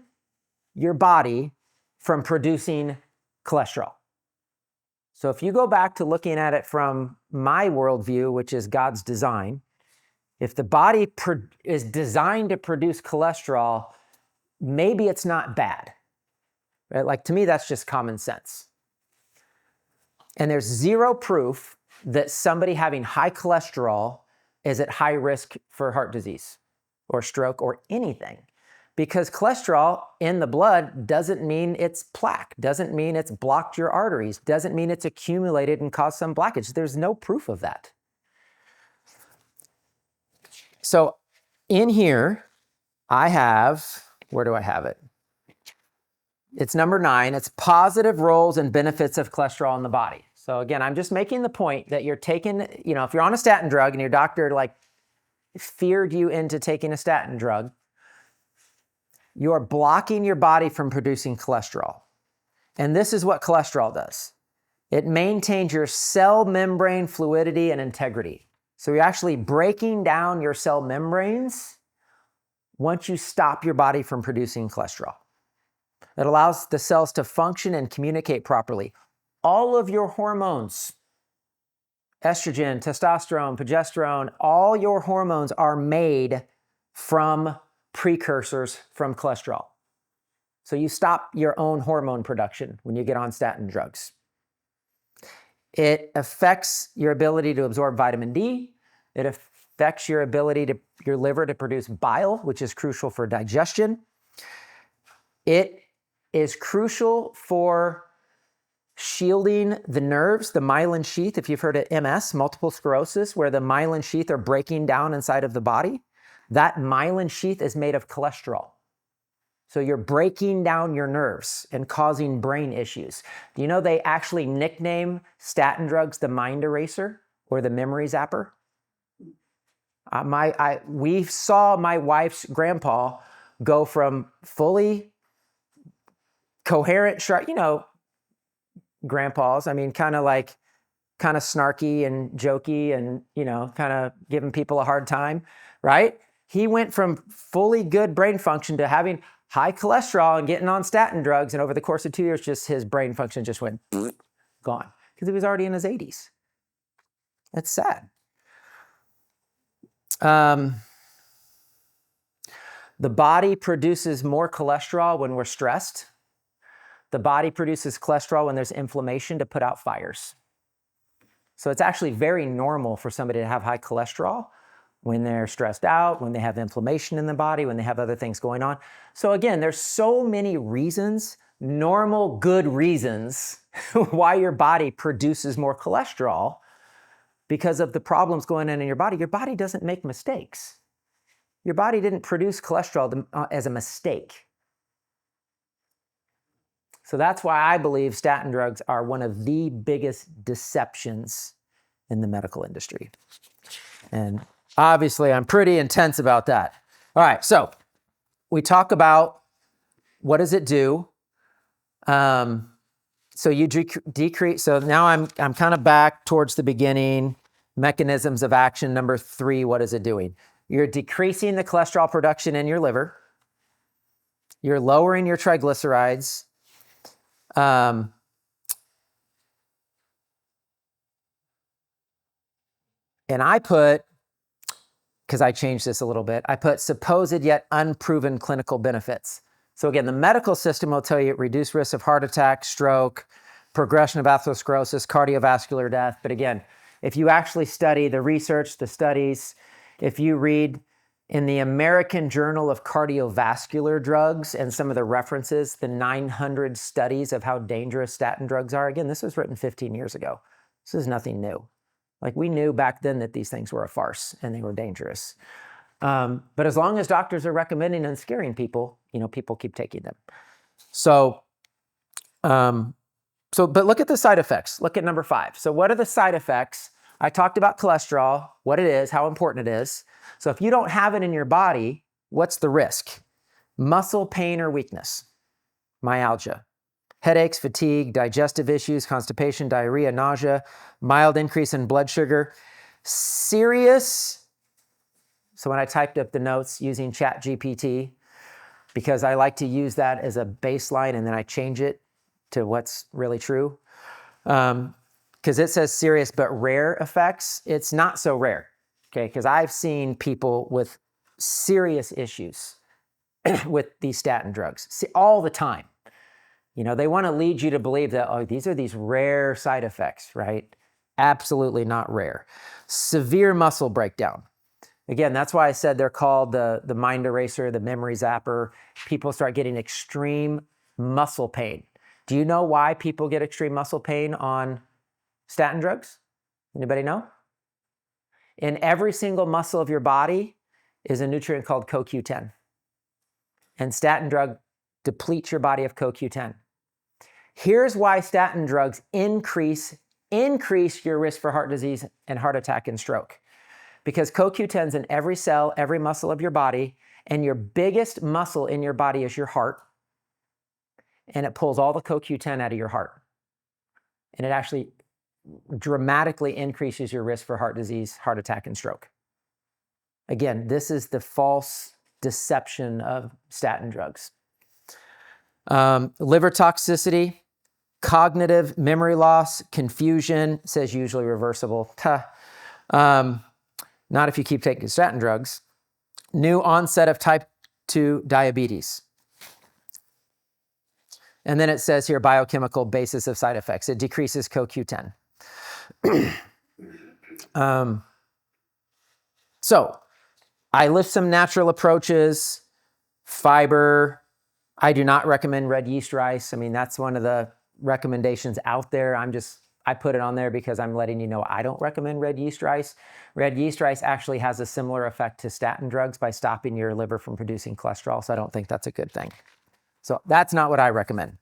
your body from producing cholesterol. So if you go back to looking at it from my worldview, which is God's design, If the body is designed to produce cholesterol, maybe it's not bad. Right? Like, to me, that's just common sense. And there's zero proof that somebody having high cholesterol is at high risk for heart disease or stroke or anything. Because cholesterol in the blood doesn't mean it's plaque, doesn't mean it's blocked your arteries, doesn't mean it's accumulated and caused some blockage. There's no proof of that. So in here, I have, where do I have it? It's number 9. It's positive roles and benefits of cholesterol in the body. So again, I'm just making the point that you're taking, if you're on a statin drug and your doctor feared you into taking a statin drug, you're blocking your body from producing cholesterol. And this is what cholesterol does. It maintains your cell membrane fluidity and integrity. So you're actually breaking down your cell membranes once you stop your body from producing cholesterol. It allows the cells to function and communicate properly. All of your hormones, estrogen, testosterone, progesterone, all your hormones are made from precursors from cholesterol. So you stop your own hormone production when you get on statin drugs. It affects your ability to absorb vitamin D. It affects your liver to produce bile, which is crucial for digestion. It is crucial for shielding the nerves, the myelin sheath. If you've heard of MS, multiple sclerosis, where the myelin sheath are breaking down inside of the body, that myelin sheath is made of cholesterol. So you're breaking down your nerves and causing brain issues. Do you know they actually nickname statin drugs the mind eraser or the memory zapper? We saw my wife's grandpa go from fully coherent, grandpas, kind of snarky and jokey and, kind of giving people a hard time, right? He went from fully good brain function to having high cholesterol and getting on statin drugs. And over the course of 2 years, just his brain function just went gone because he was already in his 80s. That's sad. The body produces more cholesterol when we're stressed. The body produces cholesterol when there's inflammation to put out fires. So it's actually very normal for somebody to have high cholesterol when they're stressed out, when they have inflammation in the body, when they have other things going on. So again, there's so many reasons, normal, good reasons, why your body produces more cholesterol because of the problems going on in your body. Your body doesn't make mistakes. Your body didn't produce cholesterol as a mistake. So that's why I believe statin drugs are one of the biggest deceptions in the medical industry. And obviously, I'm pretty intense about that. All right, so we talk about what does it do. So you decrease. So now I'm kind of back towards the beginning. Mechanisms of action. Number 3, what is it doing? You're decreasing the cholesterol production in your liver. You're lowering your triglycerides. And I put, because I changed this a little bit, I put supposed yet unproven clinical benefits. So again, the medical system will tell you reduced risk of heart attack, stroke, progression of atherosclerosis, cardiovascular death. But again, if you actually study the research, the studies, if you read in the American Journal of Cardiovascular Drugs and some of the references, the 900 studies of how dangerous statin drugs are. Again, this was written 15 years ago. This is nothing new. We knew back then that these things were a farce and they were dangerous. But as long as doctors are recommending and scaring people, people keep taking them. But look at the side effects. Look at number 5. So what are the side effects? I talked about cholesterol, what it is, how important it is. So if you don't have it in your body, what's the risk? Muscle pain or weakness, myalgia, headaches, fatigue, digestive issues, constipation, diarrhea, nausea, mild increase in blood sugar, serious. So when I typed up the notes using ChatGPT, because I like to use that as a baseline and then I change it to what's really true. Because it says serious but rare effects. It's not so rare. Okay, because I've seen people with serious issues with these statin drugs all the time. You know, they want to lead you to believe that, oh, these are these rare side effects, right? Absolutely not rare. Severe muscle breakdown. Again, that's why I said they're called the mind eraser, the memory zapper. People start getting extreme muscle pain. Do you know why people get extreme muscle pain on statin drugs? Anybody know? In every single muscle of your body is a nutrient called CoQ10. And statin drug depletes your body of CoQ10. Here's why statin drugs increase your risk for heart disease and heart attack and stroke. Because CoQ10 is in every cell, every muscle of your body, and your biggest muscle in your body is your heart. And it pulls all the CoQ10 out of your heart. And it actually dramatically increases your risk for heart disease, heart attack, and stroke. Again, this is the false deception of statin drugs. Liver toxicity, cognitive memory loss, confusion, says usually reversible. Not if you keep taking statin drugs. New onset of type 2 diabetes. And then it says here, biochemical basis of side effects. It decreases CoQ10. So I list some natural approaches, fiber. I do not recommend red yeast rice. I mean, that's one of the recommendations out there. I put it on there because I'm letting you know I don't recommend red yeast rice. Red yeast rice actually has a similar effect to statin drugs by stopping your liver from producing cholesterol. So I don't think that's a good thing. So that's not what I recommend.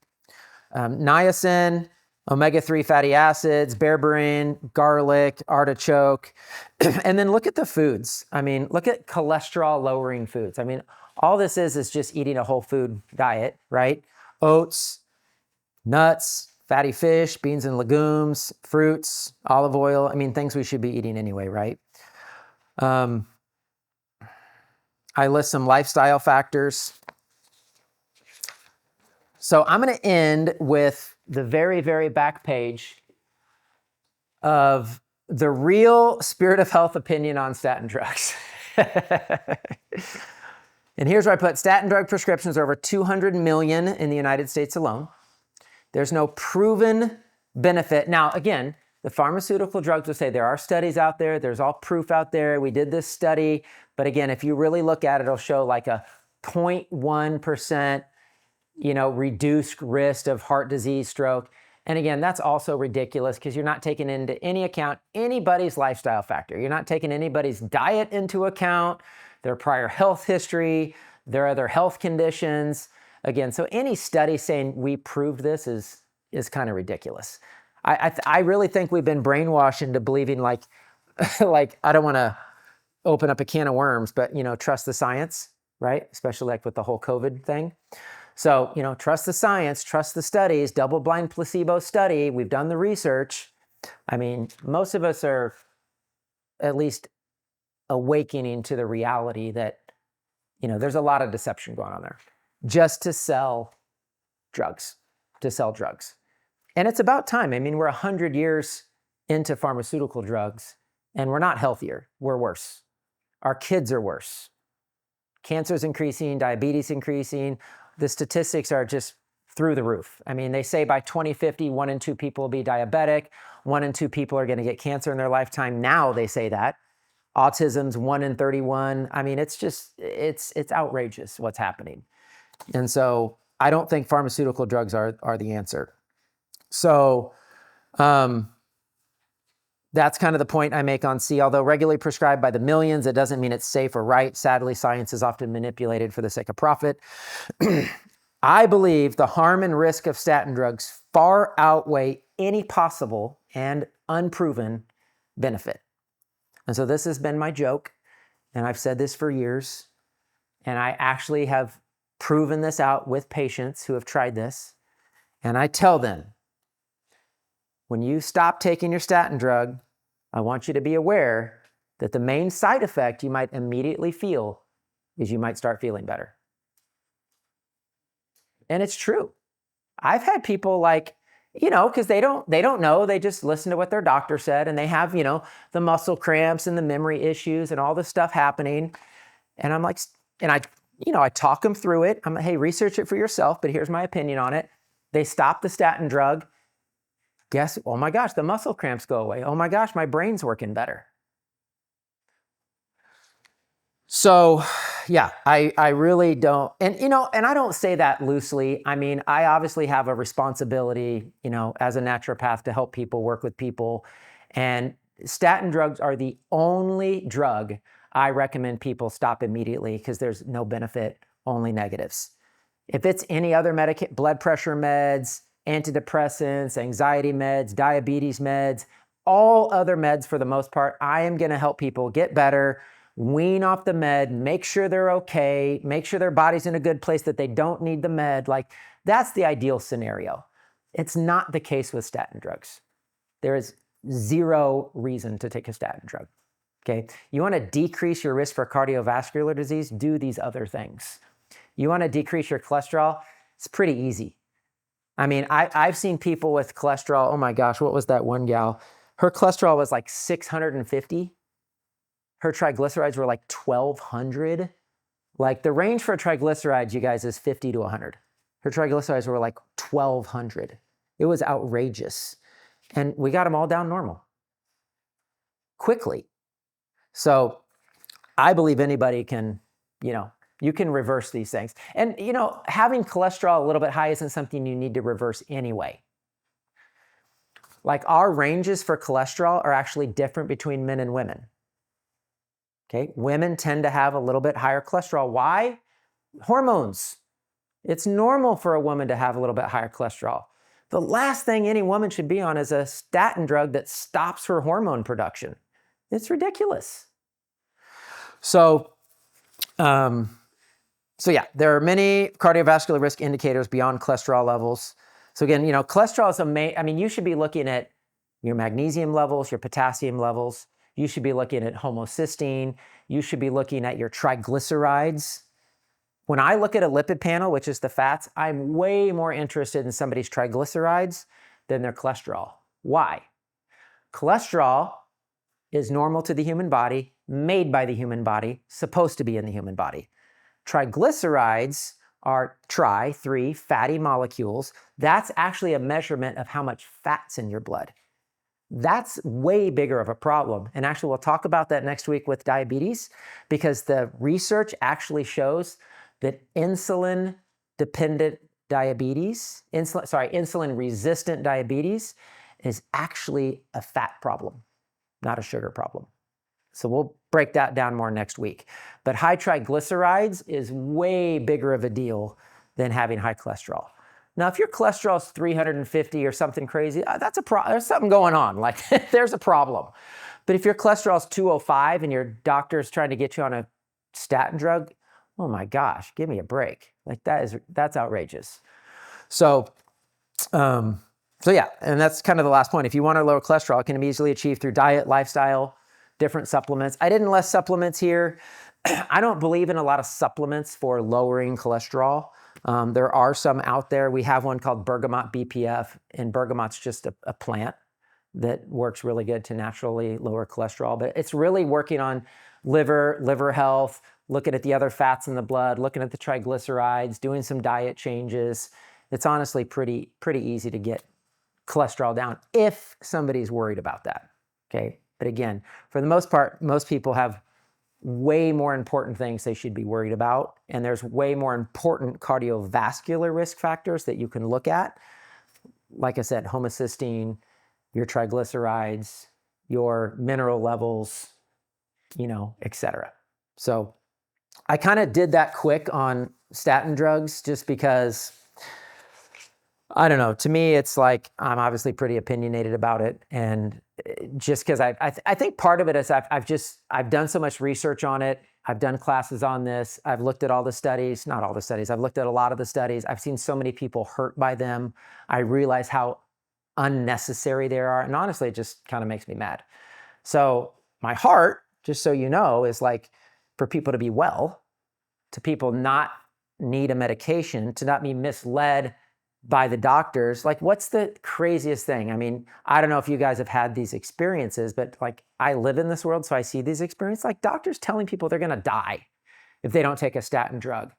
Niacin, omega-3 fatty acids, berberine, garlic, artichoke. And then look at the foods. I mean, look at cholesterol lowering foods. I mean, all this is just eating a whole food diet, right? Oats, nuts, fatty fish, beans and legumes, fruits, olive oil. I mean, things we should be eating anyway, right? I list some lifestyle factors. So I'm going to end with the very, very back page of the real Spirit of Health opinion on statin drugs. And here's where I put statin drug prescriptions are over 200 million in the United States alone. There's no proven benefit. Now, again, the pharmaceutical drugs will say there are studies out there. There's all proof out there. We did this study. But again, if you really look at it, it'll show like a 0.1%, reduced risk of heart disease, stroke. And again, that's also ridiculous because you're not taking into any account anybody's lifestyle factor. You're not taking anybody's diet into account, their prior health history, their other health conditions. Again, so any study saying we proved this is kind of ridiculous. I really think we've been brainwashed into believing like I don't want to open up a can of worms, but trust the science, right? Especially like with the whole COVID thing. So, trust the science, trust the studies, double-blind placebo study. We've done the research. I mean, most of us are at least awakening to the reality that, there's a lot of deception going on there just to sell drugs, And it's about time. I mean, we're 100 years into pharmaceutical drugs and we're not healthier. We're worse. Our kids are worse. Cancer's increasing, diabetes increasing. The statistics are just through the roof. I mean, they say by 2050, 1 in 2 people will be diabetic. 1 in 2 people are going to get cancer in their lifetime. Now they say that. Autism's 1 in 31. I mean, it's outrageous what's happening. And so I don't think pharmaceutical drugs are the answer. So that's kind of the point I make on C. Although regularly prescribed by the millions, it doesn't mean it's safe or right. Sadly, science is often manipulated for the sake of profit. I believe the harm and risk of statin drugs far outweigh any possible and unproven benefit. And so this has been my joke, and I've said this for years, and I actually have proven this out with patients who have tried this, and I tell them, when you stop taking your statin drug, I want you to be aware that the main side effect you might immediately feel is you might start feeling better. And it's true. I've had people because they don't know. They just listen to what their doctor said, and they have, the muscle cramps and the memory issues and all this stuff happening. And I'm like, and I talk them through it. I'm like, hey, research it for yourself, but here's my opinion on it. They stop the statin drug. Oh my gosh, the muscle cramps go away. Oh my gosh, my brain's working better. So yeah, I really don't, and I don't say that loosely. I mean, I obviously have a responsibility, as a naturopath to help people, work with people. And statin drugs are the only drug I recommend people stop immediately because there's no benefit, only negatives. If it's any other blood pressure meds, antidepressants, anxiety meds, diabetes meds, all other meds for the most part, I am going to help people get better, wean off the med, make sure they're okay, make sure their body's in a good place that they don't need the med. Like, that's the ideal scenario. It's not the case with statin drugs. There is zero reason to take a statin drug. Okay, you want to decrease your risk for cardiovascular disease, do these other things. You want to decrease your cholesterol, it's pretty easy. I mean, I've seen people with cholesterol, oh my gosh, what was that one gal? Her cholesterol was like 650. Her triglycerides were like 1,200. Like, the range for triglycerides, you guys, is 50 to 100. Her triglycerides were like 1,200. It was outrageous. And we got them all down normal quickly. So I believe anybody can, you can reverse these things. And, having cholesterol a little bit high isn't something you need to reverse anyway. Like, our ranges for cholesterol are actually different between men and women. Okay, women tend to have a little bit higher cholesterol. Why? Hormones. It's normal for a woman to have a little bit higher cholesterol. The last thing any woman should be on is a statin drug that stops her hormone production. It's ridiculous. So yeah, there are many cardiovascular risk indicators beyond cholesterol levels. So again, cholesterol is you should be looking at your magnesium levels, your potassium levels. You should be looking at homocysteine. You should be looking at your triglycerides. When I look at a lipid panel, which is the fats, I'm way more interested in somebody's triglycerides than their cholesterol. Why? Cholesterol is normal to the human body, made by the human body, supposed to be in the human body. Triglycerides are three fatty molecules. That's actually a measurement of how much fat's in your blood. That's way bigger of a problem. And actually, we'll talk about that next week with diabetes, because the research actually shows that insulin-dependent diabetes, insulin-resistant diabetes is actually a fat problem, not a sugar problem. So we'll break that down more next week. But high triglycerides is way bigger of a deal than having high cholesterol. Now, if your cholesterol is 350 or something crazy, there's something going on. Like, there's a problem. But if your cholesterol is 205 and your doctor's trying to get you on a statin drug, oh my gosh, give me a break. Like, that's outrageous. So yeah, and that's kind of the last point. If you want to lower cholesterol, it can be easily achieved through diet, lifestyle, different supplements. I didn't list supplements here. I don't believe in a lot of supplements for lowering cholesterol. There are some out there. We have one called bergamot BPF, and bergamot's just a plant that works really good to naturally lower cholesterol. But it's really working on liver health, looking at the other fats in the blood, looking at the triglycerides, doing some diet changes. It's honestly pretty easy to get cholesterol down if somebody's worried about that. Okay. But again, for the most part, most people have way more important things they should be worried about. And there's way more important cardiovascular risk factors that you can look at. Like I said, homocysteine, your triglycerides, your mineral levels, et cetera. So I kind of did that quick on statin drugs just because, I don't know, to me, it's like, I'm obviously pretty opinionated about it. And just because I think part of it is I've done so much research on it. I've done classes on this. I've looked at all the studies, not all the studies. I've looked at a lot of the studies. I've seen so many people hurt by them. I realize how unnecessary they are. And honestly, it just kind of makes me mad. So my heart, just so you know, is like for people to be well, to people not need a medication, to not be misled by the doctors. Like, what's the craziest thing? I mean, I don't know if you guys have had these experiences, but like, I live in this world, so I see these experiences, like doctors telling people they're going to die if they don't take a statin drug,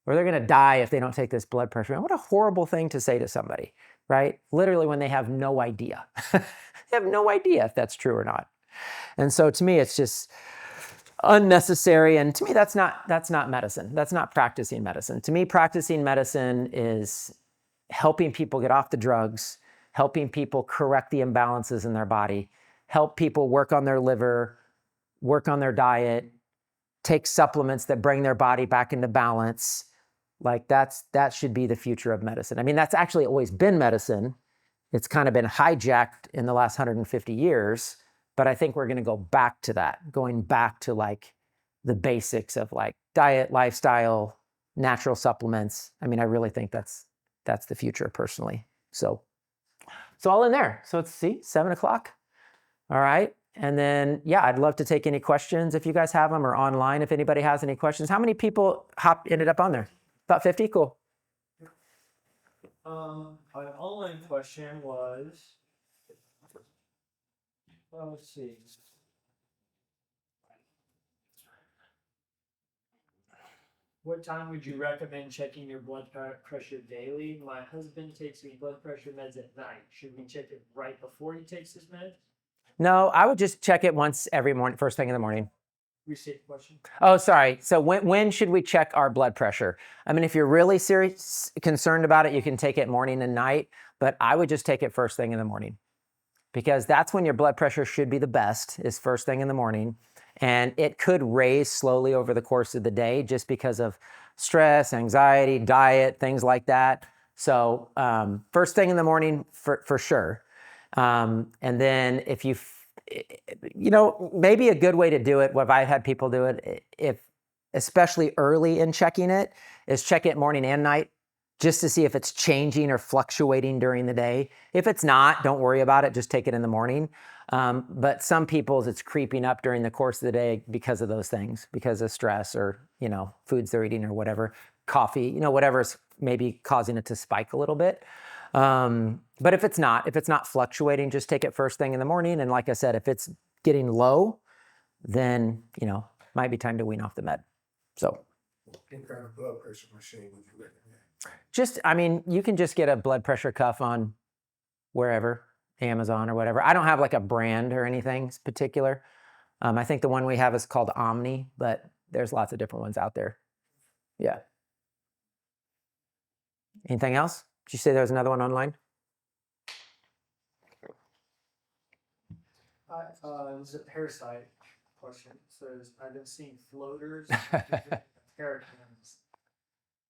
or they're going to die if they don't take this blood pressure. And what a horrible thing to say to somebody, right? Literally when they have no idea. They have no idea if that's true or not. And so to me, it's just unnecessary. And to me, that's not medicine. That's not practicing medicine. To me, practicing medicine is helping people get off the drugs, helping people correct the imbalances in their body, help people work on their liver, work on their diet, take supplements that bring their body back into balance. Like that should be the future of medicine. I mean, that's actually always been medicine. It's kind of been hijacked in the last 150 years, but I think we're going to go back to that, going back to like the basics of like diet, lifestyle, natural supplements. I mean, I really think that's the future personally. So all in there. So let's see, 7 o'clock. All right. And then, yeah, I'd love to take any questions if you guys have them, or online if anybody has any questions. How many people ended up on there? About 50? Cool. An online question was, well, let's see. What time would you recommend checking your blood pressure daily? My husband takes his blood pressure meds at night. Should we check it right before he takes his meds? No, I would just check it once every morning, first thing in the morning. Restate the question. Oh, sorry. So when should we check our blood pressure? I mean, if you're really concerned about it, you can take it morning and night, but I would just take it first thing in the morning, because that's when your blood pressure should be the best, is first thing in the morning. And it could raise slowly over the course of the day just because of stress, anxiety, diet, things like that. So first thing in the morning for sure. And then if maybe a good way to do it, what I've had people do it, if especially early in checking it, is check it morning and night, just to see if it's changing or fluctuating during the day. If it's not, don't worry about it, just take it in the morning. But some people's, it's creeping up during the course of the day because of those things, because of stress or, foods they're eating or whatever, coffee, whatever's maybe causing it to spike a little bit. But if it's not fluctuating, just take it first thing in the morning. And like I said, if it's getting low, then, might be time to wean off the med. So. What kind of blood pressure machine would you You recommend? can just get a blood pressure cuff on wherever, Amazon or whatever. I don't have like a brand or anything particular. I think the one we have is called Omni, but there's lots of different ones out there. Yeah. Anything else? Did you say there was another one online? This is a parasite question. It says, I've been seeing floaters, paracams.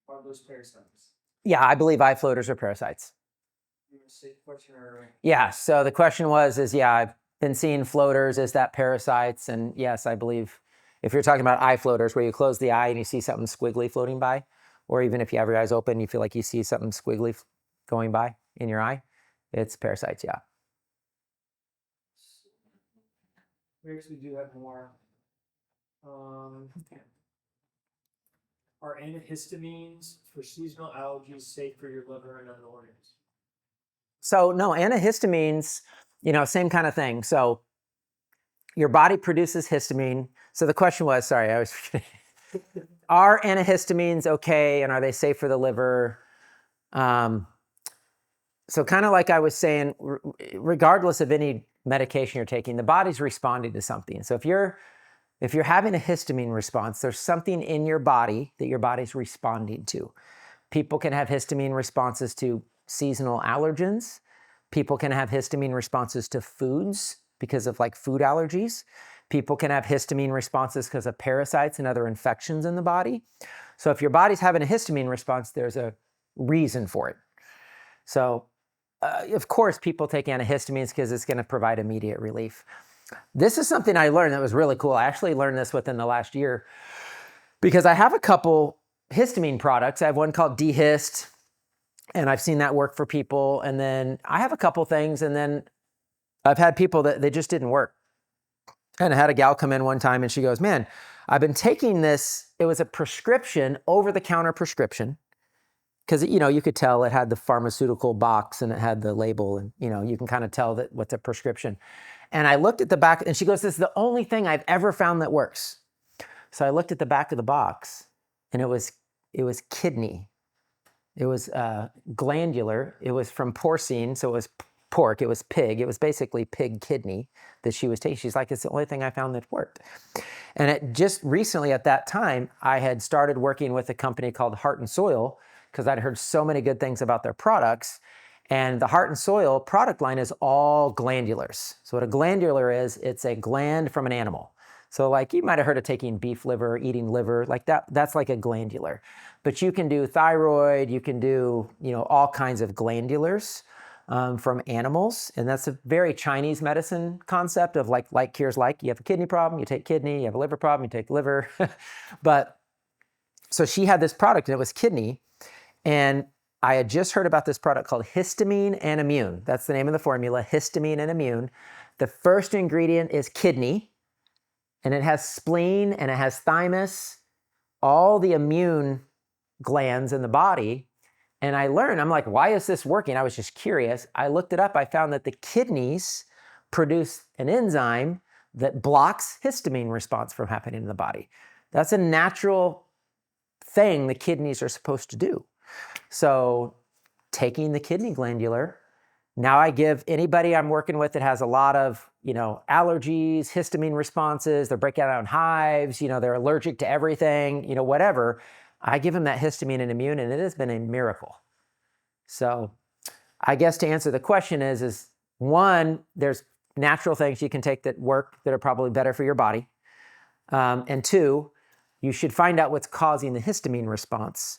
Are those parasites? Yeah, I believe eye floaters are parasites. You want to say the question or? Yeah, so the question was, I've been seeing floaters. Is that parasites? And yes, I believe if you're talking about eye floaters, where you close the eye and you see something squiggly floating by, or even if you have your eyes open, you feel like you see something squiggly going by in your eye, it's parasites, yeah. We actually do have more. Are antihistamines for seasonal allergies safe for your liver and other organs? So no, antihistamines, same kind of thing. So your body produces histamine. So the question was, sorry, I was are antihistamines okay, and are they safe for the liver? So kind of like I was saying, regardless of any medication you're taking, the body's responding to something. So if you're having a histamine response, there's something in your body that your body's responding to. People can have histamine responses to seasonal allergens. People can have histamine responses to foods because of like food allergies. People can have histamine responses because of parasites and other infections in the body. So if your body's having a histamine response, there's a reason for it. So of course, people take antihistamines because it's going to provide immediate relief. This is something I learned that was really cool. I actually learned this within the last year because I have a couple histamine products. I have one called D-Hist, and I've seen that work for people. And then I have a couple things, and then I've had people that they just didn't work. And I had a gal come in one time and she goes, man, I've been taking this. It was a prescription, over-the-counter prescription, because you could tell it had the pharmaceutical box and it had the label, and you can kind of tell that what's a prescription. And I looked at the back, and she goes, "This is the only thing I've ever found that works." So I looked at the back of the box, and it was kidney. It was glandular. It was from porcine, so it was pork. It was pig. It was basically pig kidney that she was taking. She's like, "It's the only thing I found that worked." And it just recently, at that time, I had started working with a company called Heart and Soil because I'd heard so many good things about their products. And the Heart and Soil product line is all glandulars. So what a glandular is, it's a gland from an animal. So like you might have heard of taking beef liver, eating liver, like that's like a glandular. But you can do thyroid, you can do, all kinds of glandulars from animals. And that's a very Chinese medicine concept of like cures like. You have a kidney problem, you take kidney, you have a liver problem, you take liver. But so she had this product and it was kidney. And I had just heard about this product called histamine and immune. That's the name of the formula, histamine and immune. The first ingredient is kidney, and it has spleen and it has thymus, all the immune glands in the body. And I learned, I'm like, why is this working? I was just curious. I looked it up. I found that the kidneys produce an enzyme that blocks histamine response from happening in the body. That's a natural thing the kidneys are supposed to do. So taking the kidney glandular, now I give anybody I'm working with that has a lot of, allergies, histamine responses, they're breaking out in hives, they're allergic to everything, whatever. I give them that histamine and immune, and it has been a miracle. So I guess to answer the question is one, there's natural things you can take that work that are probably better for your body. And two, you should find out what's causing the histamine response.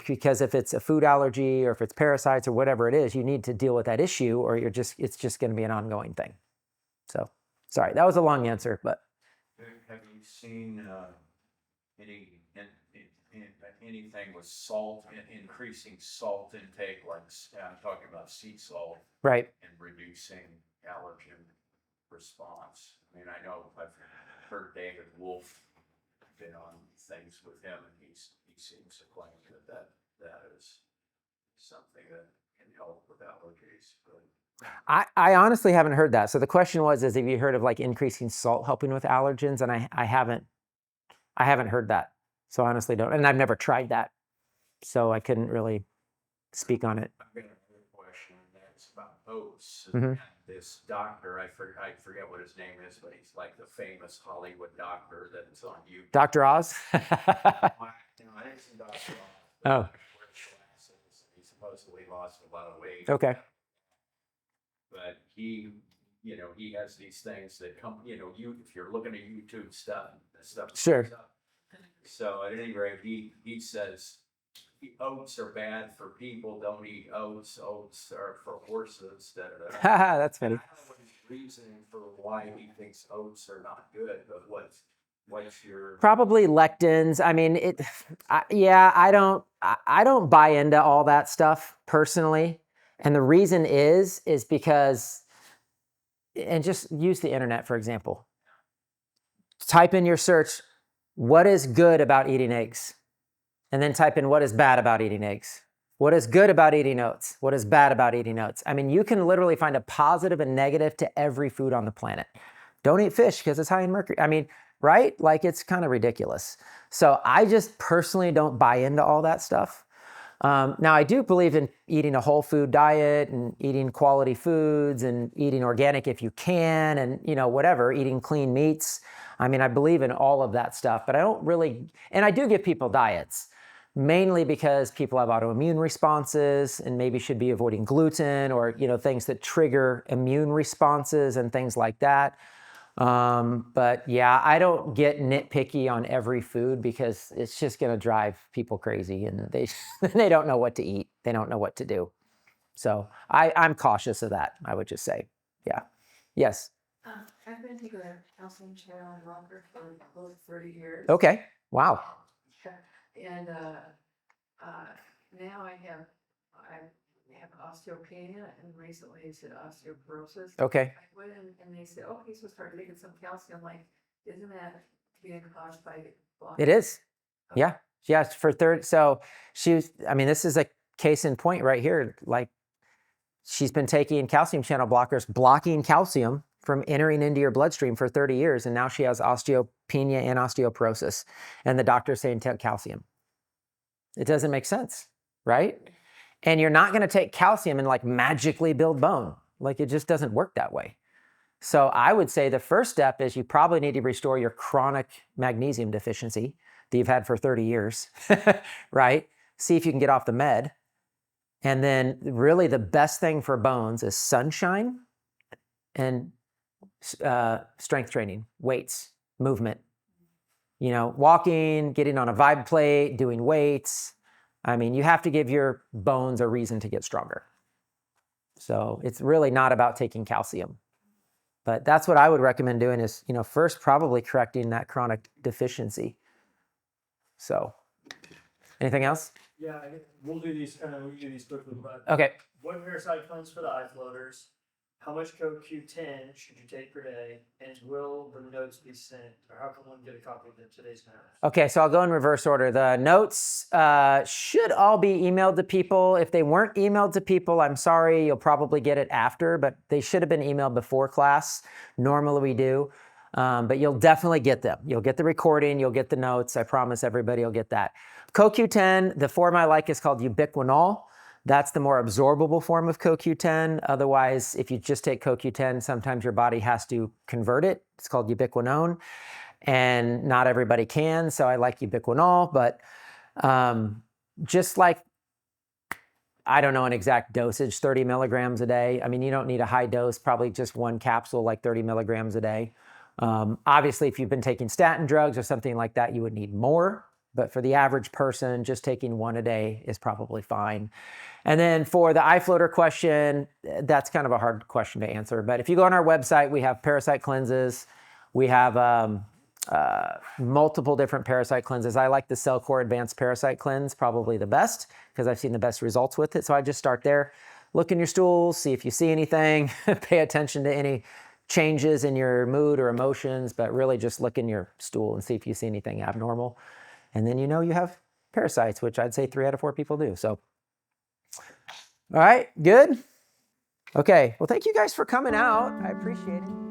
Because if it's a food allergy or if it's parasites or whatever it is, you need to deal with that issue or it's just going to be an ongoing thing. So, sorry, that was a long answer, but. Have you seen anything with salt, increasing salt intake, like I'm talking about sea salt, Right. and reducing allergen response? I mean, I know I've heard David Wolf been on things with him, and he seems to claim that is something that can help with allergies. But I honestly haven't heard that. So the question was, have you heard of like increasing salt helping with allergens? And I haven't heard that. So I honestly don't, and I've never tried that. So I couldn't really speak on it. I've got another question that's about oats. Mhm. And this doctor, I forget what his name is, but he's like the famous Hollywood doctor that's on YouTube. Dr. Oz? I think it's Dr. Oz. Oh. He supposedly lost a lot of weight. Okay. But he has these things that come, if you're looking at YouTube stuff Sure. comes up. So at any rate, he says oats are bad for people. Don't eat oats. Oats are for horses. Haha, that's funny. I don't know what his reasoning for why he thinks oats are not good, but what's your Probably lectins. I mean, I don't buy into all that stuff personally. And the reason is because, and just use the internet, for example. Type in your search, what is good about eating eggs? And then type in what is bad about eating eggs. What is good about eating oats? What is bad about eating oats? I mean, you can literally find a positive and negative to every food on the planet. Don't eat fish because it's high in mercury. I mean, right? Like it's kind of ridiculous. So I just personally don't buy into all that stuff. Now I do believe in eating a whole food diet and eating quality foods and eating organic if you can and, whatever, eating clean meats. I mean, I believe in all of that stuff, but I don't really, and I do give people diets, mainly because people have autoimmune responses and maybe should be avoiding gluten or, things that trigger immune responses and things like that. But yeah, I don't get nitpicky on every food because it's just going to drive people crazy and they don't know what to eat. They don't know what to do. So I'm cautious of that, I would just say. Yeah. Yes. I've been taking a calcium channel blocker for close to 30 years. Okay. Wow. And now I have osteopenia, and recently they said osteoporosis. Okay. I went in and they said, okay, so start taking some calcium. Like, isn't that being caused by blockage? It is. Yeah. Yes, for 30. So she was, I mean, this is a case in point right here. Like she's been taking calcium channel blockers, blocking calcium from entering into your bloodstream for 30 years. And now she has osteopenia and osteoporosis. And the doctor's saying take calcium. It doesn't make sense, right? And you're not going to take calcium and like magically build bone. Like it just doesn't work that way. So I would say the first step is you probably need to restore your chronic magnesium deficiency that you've had for 30 years, right? See if you can get off the med. And then really the best thing for bones is sunshine and strength training, weights, movement. You know, walking, getting on a vibe plate, doing weights. I mean, you have to give your bones a reason to get stronger. So it's really not about taking calcium. But that's what I would recommend doing is, you know, first probably correcting that chronic deficiency. So, anything else? Yeah, we'll do these quickly. But Okay. what parasite cleanse for the eye floaters? How much CoQ10 should you take per day? And will the notes be sent? Or how can one get a copy of today's notes? Okay, so I'll go in reverse order. The notes should all be emailed to people. If they weren't emailed to people, I'm sorry, you'll probably get it after, but they should have been emailed before class. Normally we do, but you'll definitely get them. You'll get the recording, you'll get the notes. I promise everybody will get that. CoQ10, the form I like is called ubiquinol. That's the more absorbable form of CoQ10. Otherwise, if you just take CoQ10, sometimes your body has to convert it. It's called ubiquinone, and not everybody can. So I like ubiquinol, but just like, I don't know an exact dosage, 30 milligrams a day. I mean, you don't need a high dose, probably just one capsule, like 30 milligrams a day. Obviously, if you've been taking statin drugs or something like that, you would need more. But for the average person, just taking one a day is probably fine. And then for the eye floater question, that's kind of a hard question to answer. But if you go on our website, we have parasite cleanses. We have multiple different parasite cleanses. I like the CellCore Advanced Parasite Cleanse, probably the best, because I've seen the best results with it. So I just start there, look in your stools, see if you see anything, pay attention to any changes in your mood or emotions, but really just look in your stool and see if you see anything abnormal. And then you know you have parasites, which I'd say 3 out of 4 people do. So, all right, good? Okay, well, thank you guys for coming out. I appreciate it.